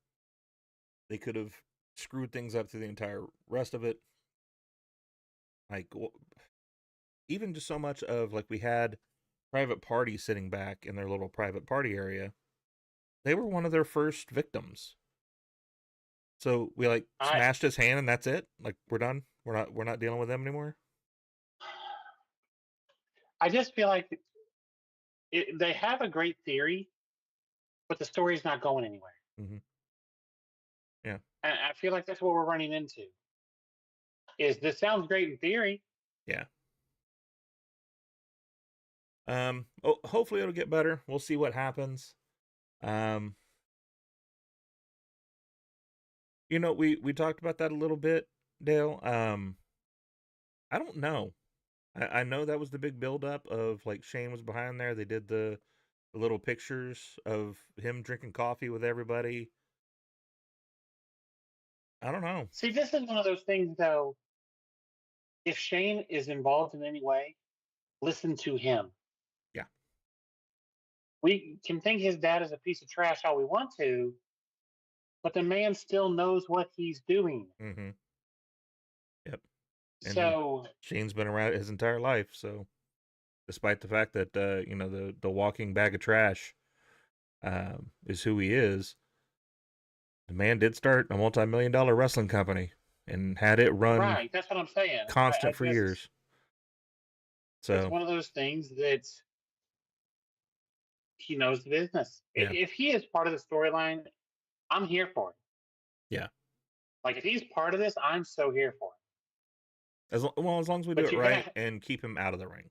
They could have screwed things up through the entire rest of it. Like, even just so much of, like, we had Private Party sitting back in their little private party area. They were one of their first victims. So we like smashed his hand and that's it. Like, we're done. We're not dealing with them anymore.
I just feel like they have a great theory, but the story's not going anywhere.
Mm-hmm. Yeah.
And I feel like that's what we're running into. This sounds great in theory.
Yeah. Hopefully it'll get better. We'll see what happens. You know, we talked about that a little bit, Dale. I don't know. I know that was the big buildup of, like, Shane was behind there. They did the little pictures of him drinking coffee with everybody. I don't know.
See, this is one of those things, though. If Shane is involved in any way, listen to him.
Yeah.
We can think his dad is a piece of trash all we want to, but the man still knows what he's doing.
Mm-hmm. Yep. And
so
Shane's been around his entire life, so despite the fact that you know, the walking bag of trash is who he is, the man did start a multi-million-dollar wrestling company and had it run
right. That's what I'm saying.
Constant for years. So
it's one of those things that he knows the business.
Yeah.
If he is part of the storyline, I'm here for it.
Yeah.
Like, if he's part of this, I'm so here for it.
As long as we do it right and keep him out of the ring.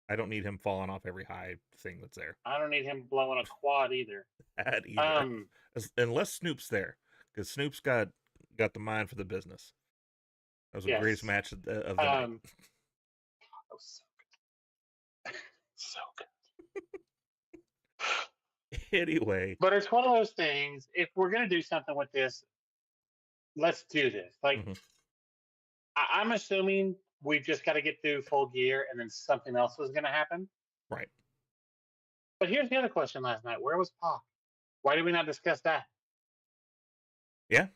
I don't need him falling off every high thing that's there.
I don't need him blowing a quad either.
That either. Unless Snoop's there, because Snoop's got the mind for the business. That was the greatest
Yes.
match of the night.
That was so good. So good.
Anyway,
But it's one of those things. If we're gonna do something with this, let's do this. Like
mhm,
I'm assuming we've just got to get through Full Gear, and then something else is gonna happen.
right.
But here's the other question: last night, where was Pac? Why did we not discuss that?
Yeah,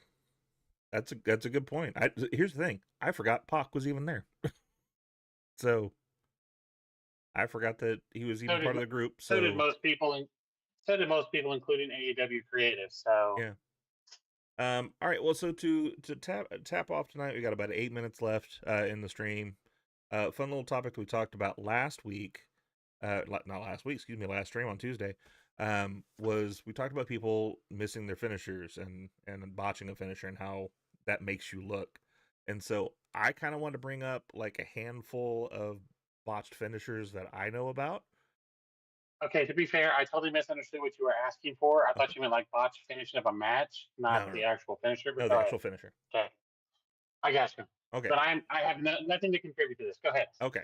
that's a good point. Here's the thing: I forgot Pac was even there, so I forgot that he was even part of the group.
So did
So
most people. So did most people, including AEW Creative. So
yeah. All right. Well, so to tap off tonight, we got about 8 minutes left in the stream. Fun little topic that we talked about last week. Not last week. Excuse me. Last stream on Tuesday. Was we talked about people missing their finishers and botching a finisher and how that makes you look. And so I kind of want to bring up like a handful of botched finishers that I know about.
okay, to be fair, I totally misunderstood what you were asking for. I
Okay.
thought you meant like botch finishing of a match, not
No.
the actual finisher.
No, the actual finisher.
Okay, I got you.
Okay.
But I have nothing to contribute to this. Go ahead.
Okay.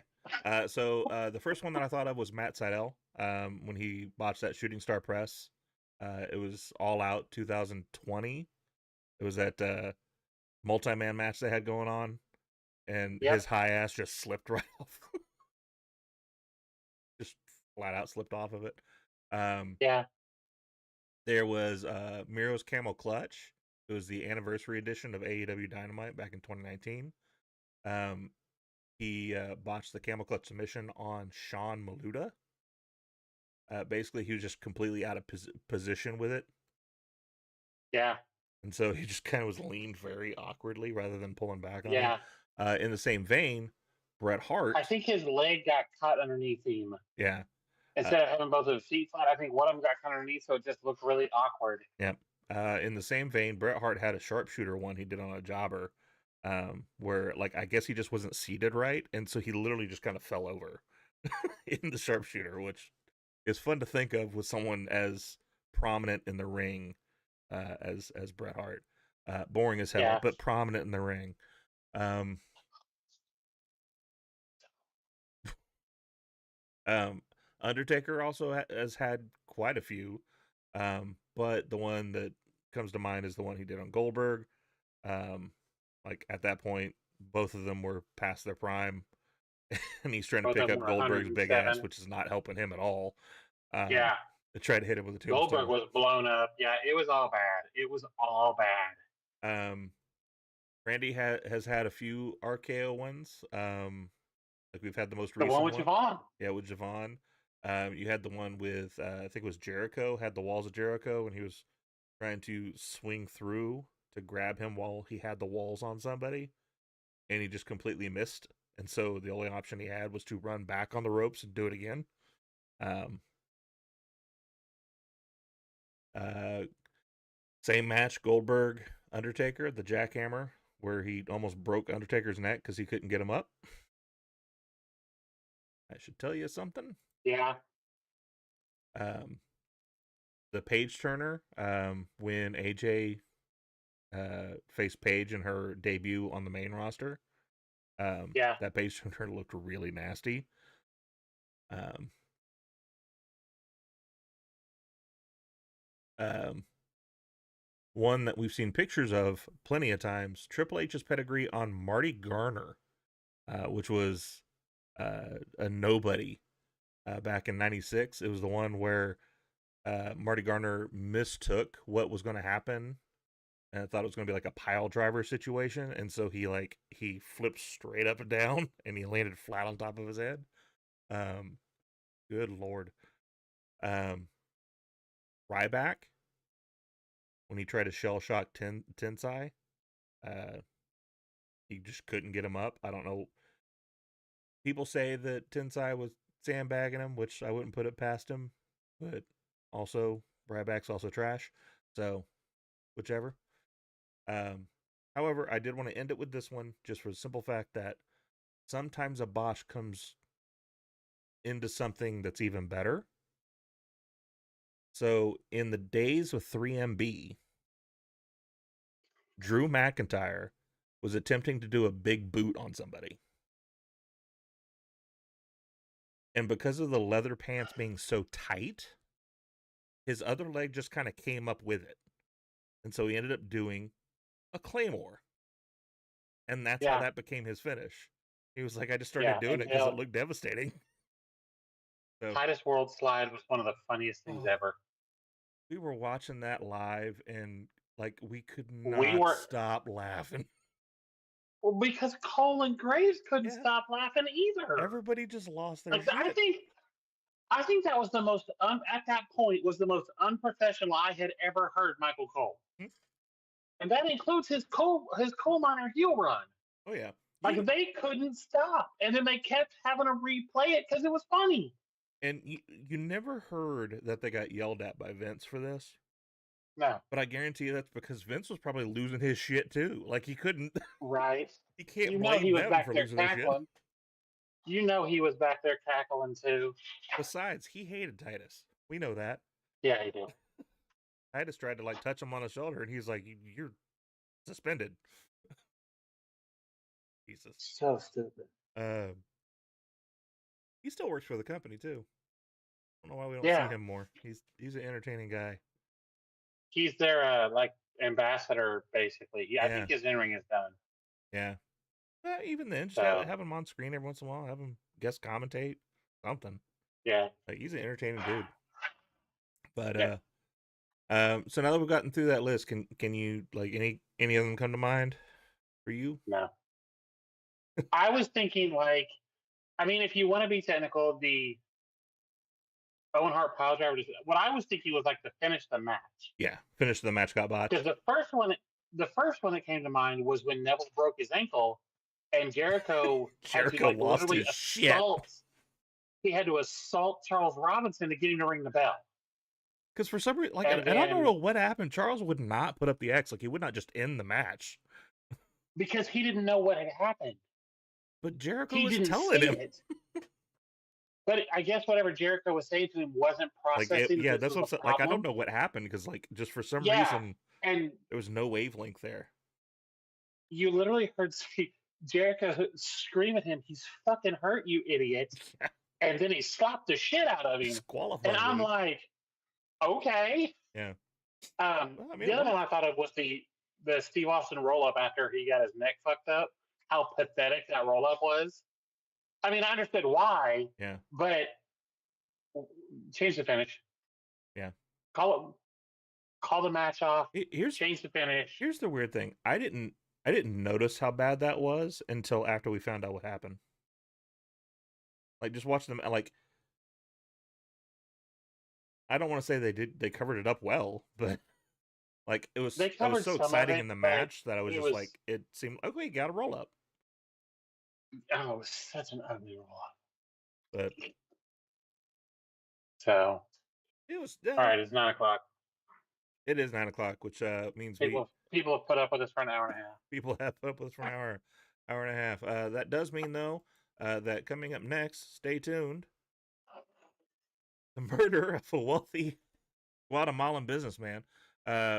So the first one that I thought of was Matt Seidel when he botched that shooting star press. It was All Out 2020. It was that multi-man match they had going on, and
Yep.
his high ass just slipped right off. Just flat out slipped off of it.
Yeah.
There was Miro's Camel Clutch. It was the anniversary edition of AEW Dynamite back in 2019. He botched the Camel Clutch submission on Sean Maluda. Basically, he was just completely out of position with it.
Yeah.
And so he just kind of was leaned very awkwardly rather than pulling back on
Yeah.
him. In the same vein, Bret Hart.
I think his leg got cut underneath him.
Yeah.
Instead of having both of his feet flat, I think one of them got cut underneath, so it just looked really awkward.
Yeah. In the same vein, Bret Hart had a sharpshooter one he did on a jobber, where like I guess he just wasn't seated right, and so he literally just kind of fell over in the sharpshooter, which is fun to think of with someone as prominent in the ring as Bret Hart. Boring as hell,
Yeah.
but prominent in the ring. Undertaker also has had quite a few, but the one that comes to mind is the one he did on Goldberg. Like at that point, both of them were past their prime, and he's trying to
Both
pick
of them
up
were
Goldberg's big ass,
107.
which is not helping him at all.
Yeah.
They tried to hit him with a
Goldberg
tombstone.
was blown up. Yeah, it was all bad. It was all bad.
Randy has had a few RKO ones. Like we've had the most
The
recent
one with Javon.
Yeah, with Javon. You had the one with I think it was Jericho, had the walls of Jericho, and he was trying to swing through to grab him while he had the walls on somebody, and he just completely missed. And so the only option he had was to run back on the ropes and do it again. Same match, Goldberg, Undertaker, the jackhammer, where he almost broke Undertaker's neck because he couldn't get him up. I should tell you something.
Yeah.
The page turner, when AJ faced Paige in her debut on the main roster.
Yeah.
That page turner looked really nasty. One that we've seen pictures of plenty of times, Triple H's pedigree on Marty Garner, which was a nobody back in '96. It was the one where Marty Garner mistook what was going to happen and I thought it was going to be like a pile driver situation, and so he flipped straight up and down and he landed flat on top of his head. Good lord. Ryback, when he tried to shell shock Tensai, he just couldn't get him up. I don't know. People say that Tensai was sandbagging him, which I wouldn't put it past him, but also Ryback's also trash, so whichever. However, I did want to end it with this one just for the simple fact that sometimes a botch comes into something that's even better. So in the days of 3MB, Drew McIntyre was attempting to do a big boot on somebody. And because of the leather pants being so tight, his other leg just kind of came up with it. And so he ended up doing a Claymore. And that's how that became his finish. He was like, I just started doing it because it looked devastating.
So, Titus World Slide was one of the funniest things ever.
We were watching that live and like we could not stop laughing.
Well, because Cole and Graves couldn't stop laughing either.
Everybody just lost their shit.
I think that was the most at that point was the most unprofessional I had ever heard Michael Cole. And that includes his coal miner heel run.
Oh yeah.
Like they couldn't stop. And then they kept having to replay it because it was funny.
And you never heard that they got yelled at by Vince for this?
No.
But I guarantee you that's because Vince was probably losing his shit too. Like he couldn't.
Right.
He can't blame them for losing his shit.
You know he was back there cackling too.
Besides, he hated Titus. We know that.
Yeah, he did.
Titus tried to like touch him on the shoulder, and he's like, "You're suspended." Jesus.
So stupid.
He still works for the company too. I don't know why we don't see him more. He's an entertaining guy.
He's their like ambassador, basically. I think his in-ring is done.
Yeah. Even then, just have him on screen every once in a while. Have him guest commentate something.
Yeah.
Like he's an entertaining dude. But so now that we've gotten through that list, can you like any of them come to mind for you?
No. I was thinking like, I mean, if you want to be technical, the Owen Hart pile driver. What I was thinking was like to finish the match.
Yeah, finish the match got botched.
Because the first one that came to mind was when Neville broke his ankle, and Jericho had to
lost his shit.
He had to assault Charles Robinson to get him to ring the bell.
Because for some reason, like I don't know what happened. Charles would not put up the X. Like he would not just end the match.
Because he didn't know what had happened.
But Jericho was telling him.
But I guess whatever Jericho was saying to him wasn't processing.
Like that's what I'm saying. Like I don't know what happened because like just for some reason
and
there was no wavelength there.
You literally heard Jericho scream at him, "He's fucking hurt, you idiot!" Yeah. And then he slapped the shit out of him. And I'm like, okay.
Yeah.
The other one I thought of was the Steve Austin roll up after he got his neck fucked up. How pathetic that roll up was. I mean, I understood why.
Yeah.
But change the finish.
Yeah.
Call the match off. Change the finish.
Here's the weird thing. I didn't notice how bad that was until after we found out what happened. Like just watching them, like I don't want to say they covered it up well, but like it was so exciting in the match that I was just like it seemed okay, you got a roll up.
Oh, it was such an ugly roll up.
But
so
it was
all right. It's 9:00.
It is 9:00, which means
people have put up with us for an hour and a half.
People have put up with us for an hour and a half. That does mean though that coming up next, stay tuned. The murder of a wealthy Guatemalan businessman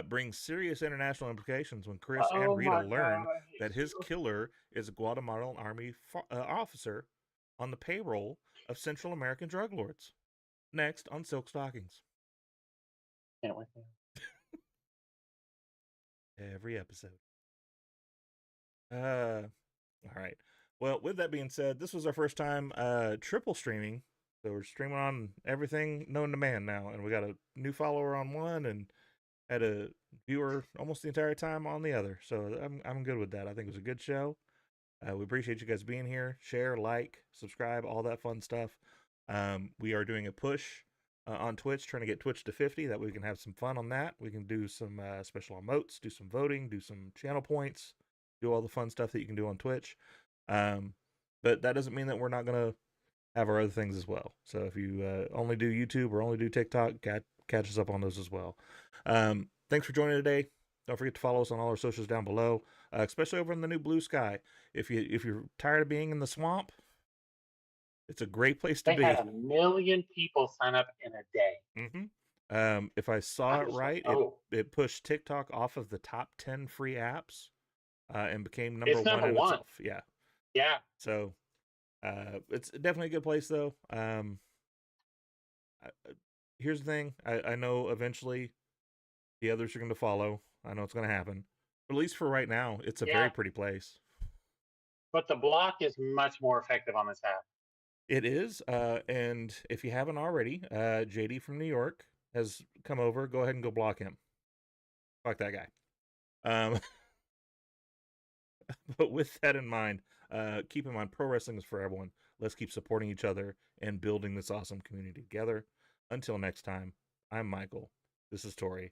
brings serious international implications when Chris and Rita learn that his killer is a Guatemalan army officer on the payroll of Central American drug lords. Next on Silk Stockings.
Can't wait.
Every episode. All right. Well, with that being said, this was our first time triple streaming. So we're streaming on everything known to man now, and we got a new follower on one and had a viewer almost the entire time on the other. So I'm good with that. I think it was a good show. We appreciate you guys being here. Share, like, subscribe, all that fun stuff. We are doing a push on Twitch, trying to get Twitch to 50, that we can have some fun on that. We can do some special emotes, do some voting, do some channel points, do all the fun stuff that you can do on Twitch. But that doesn't mean that we're not going to have our other things as well. So if you only do YouTube or only do TikTok, catch us up on those as well. Thanks for joining today. Don't forget to follow us on all our socials down below, especially over in the new BlueSky. If you're tired of being in the swamp, It's a great place to
They had
be.
1 million people sign up in a day.
If I saw
I'm
it
just like,
right,
oh,
it pushed TikTok off of the top 10 free apps and became number
it's
one
number
in
one.
itself. Yeah.
Yeah.
So it's definitely a good place, though. Here's the thing. I know eventually the others are going to follow. I know it's going to happen. But at least for right now, it's a
Yeah.
very pretty place.
But the block is much more effective on this app.
It is. And if you haven't already, JD from New York has come over. Go ahead and go block him. Fuck that guy. But with that in mind, keep in mind, pro wrestling is for everyone. Let's keep supporting each other and building this awesome community together. Until next time, I'm Michael. This is Tori.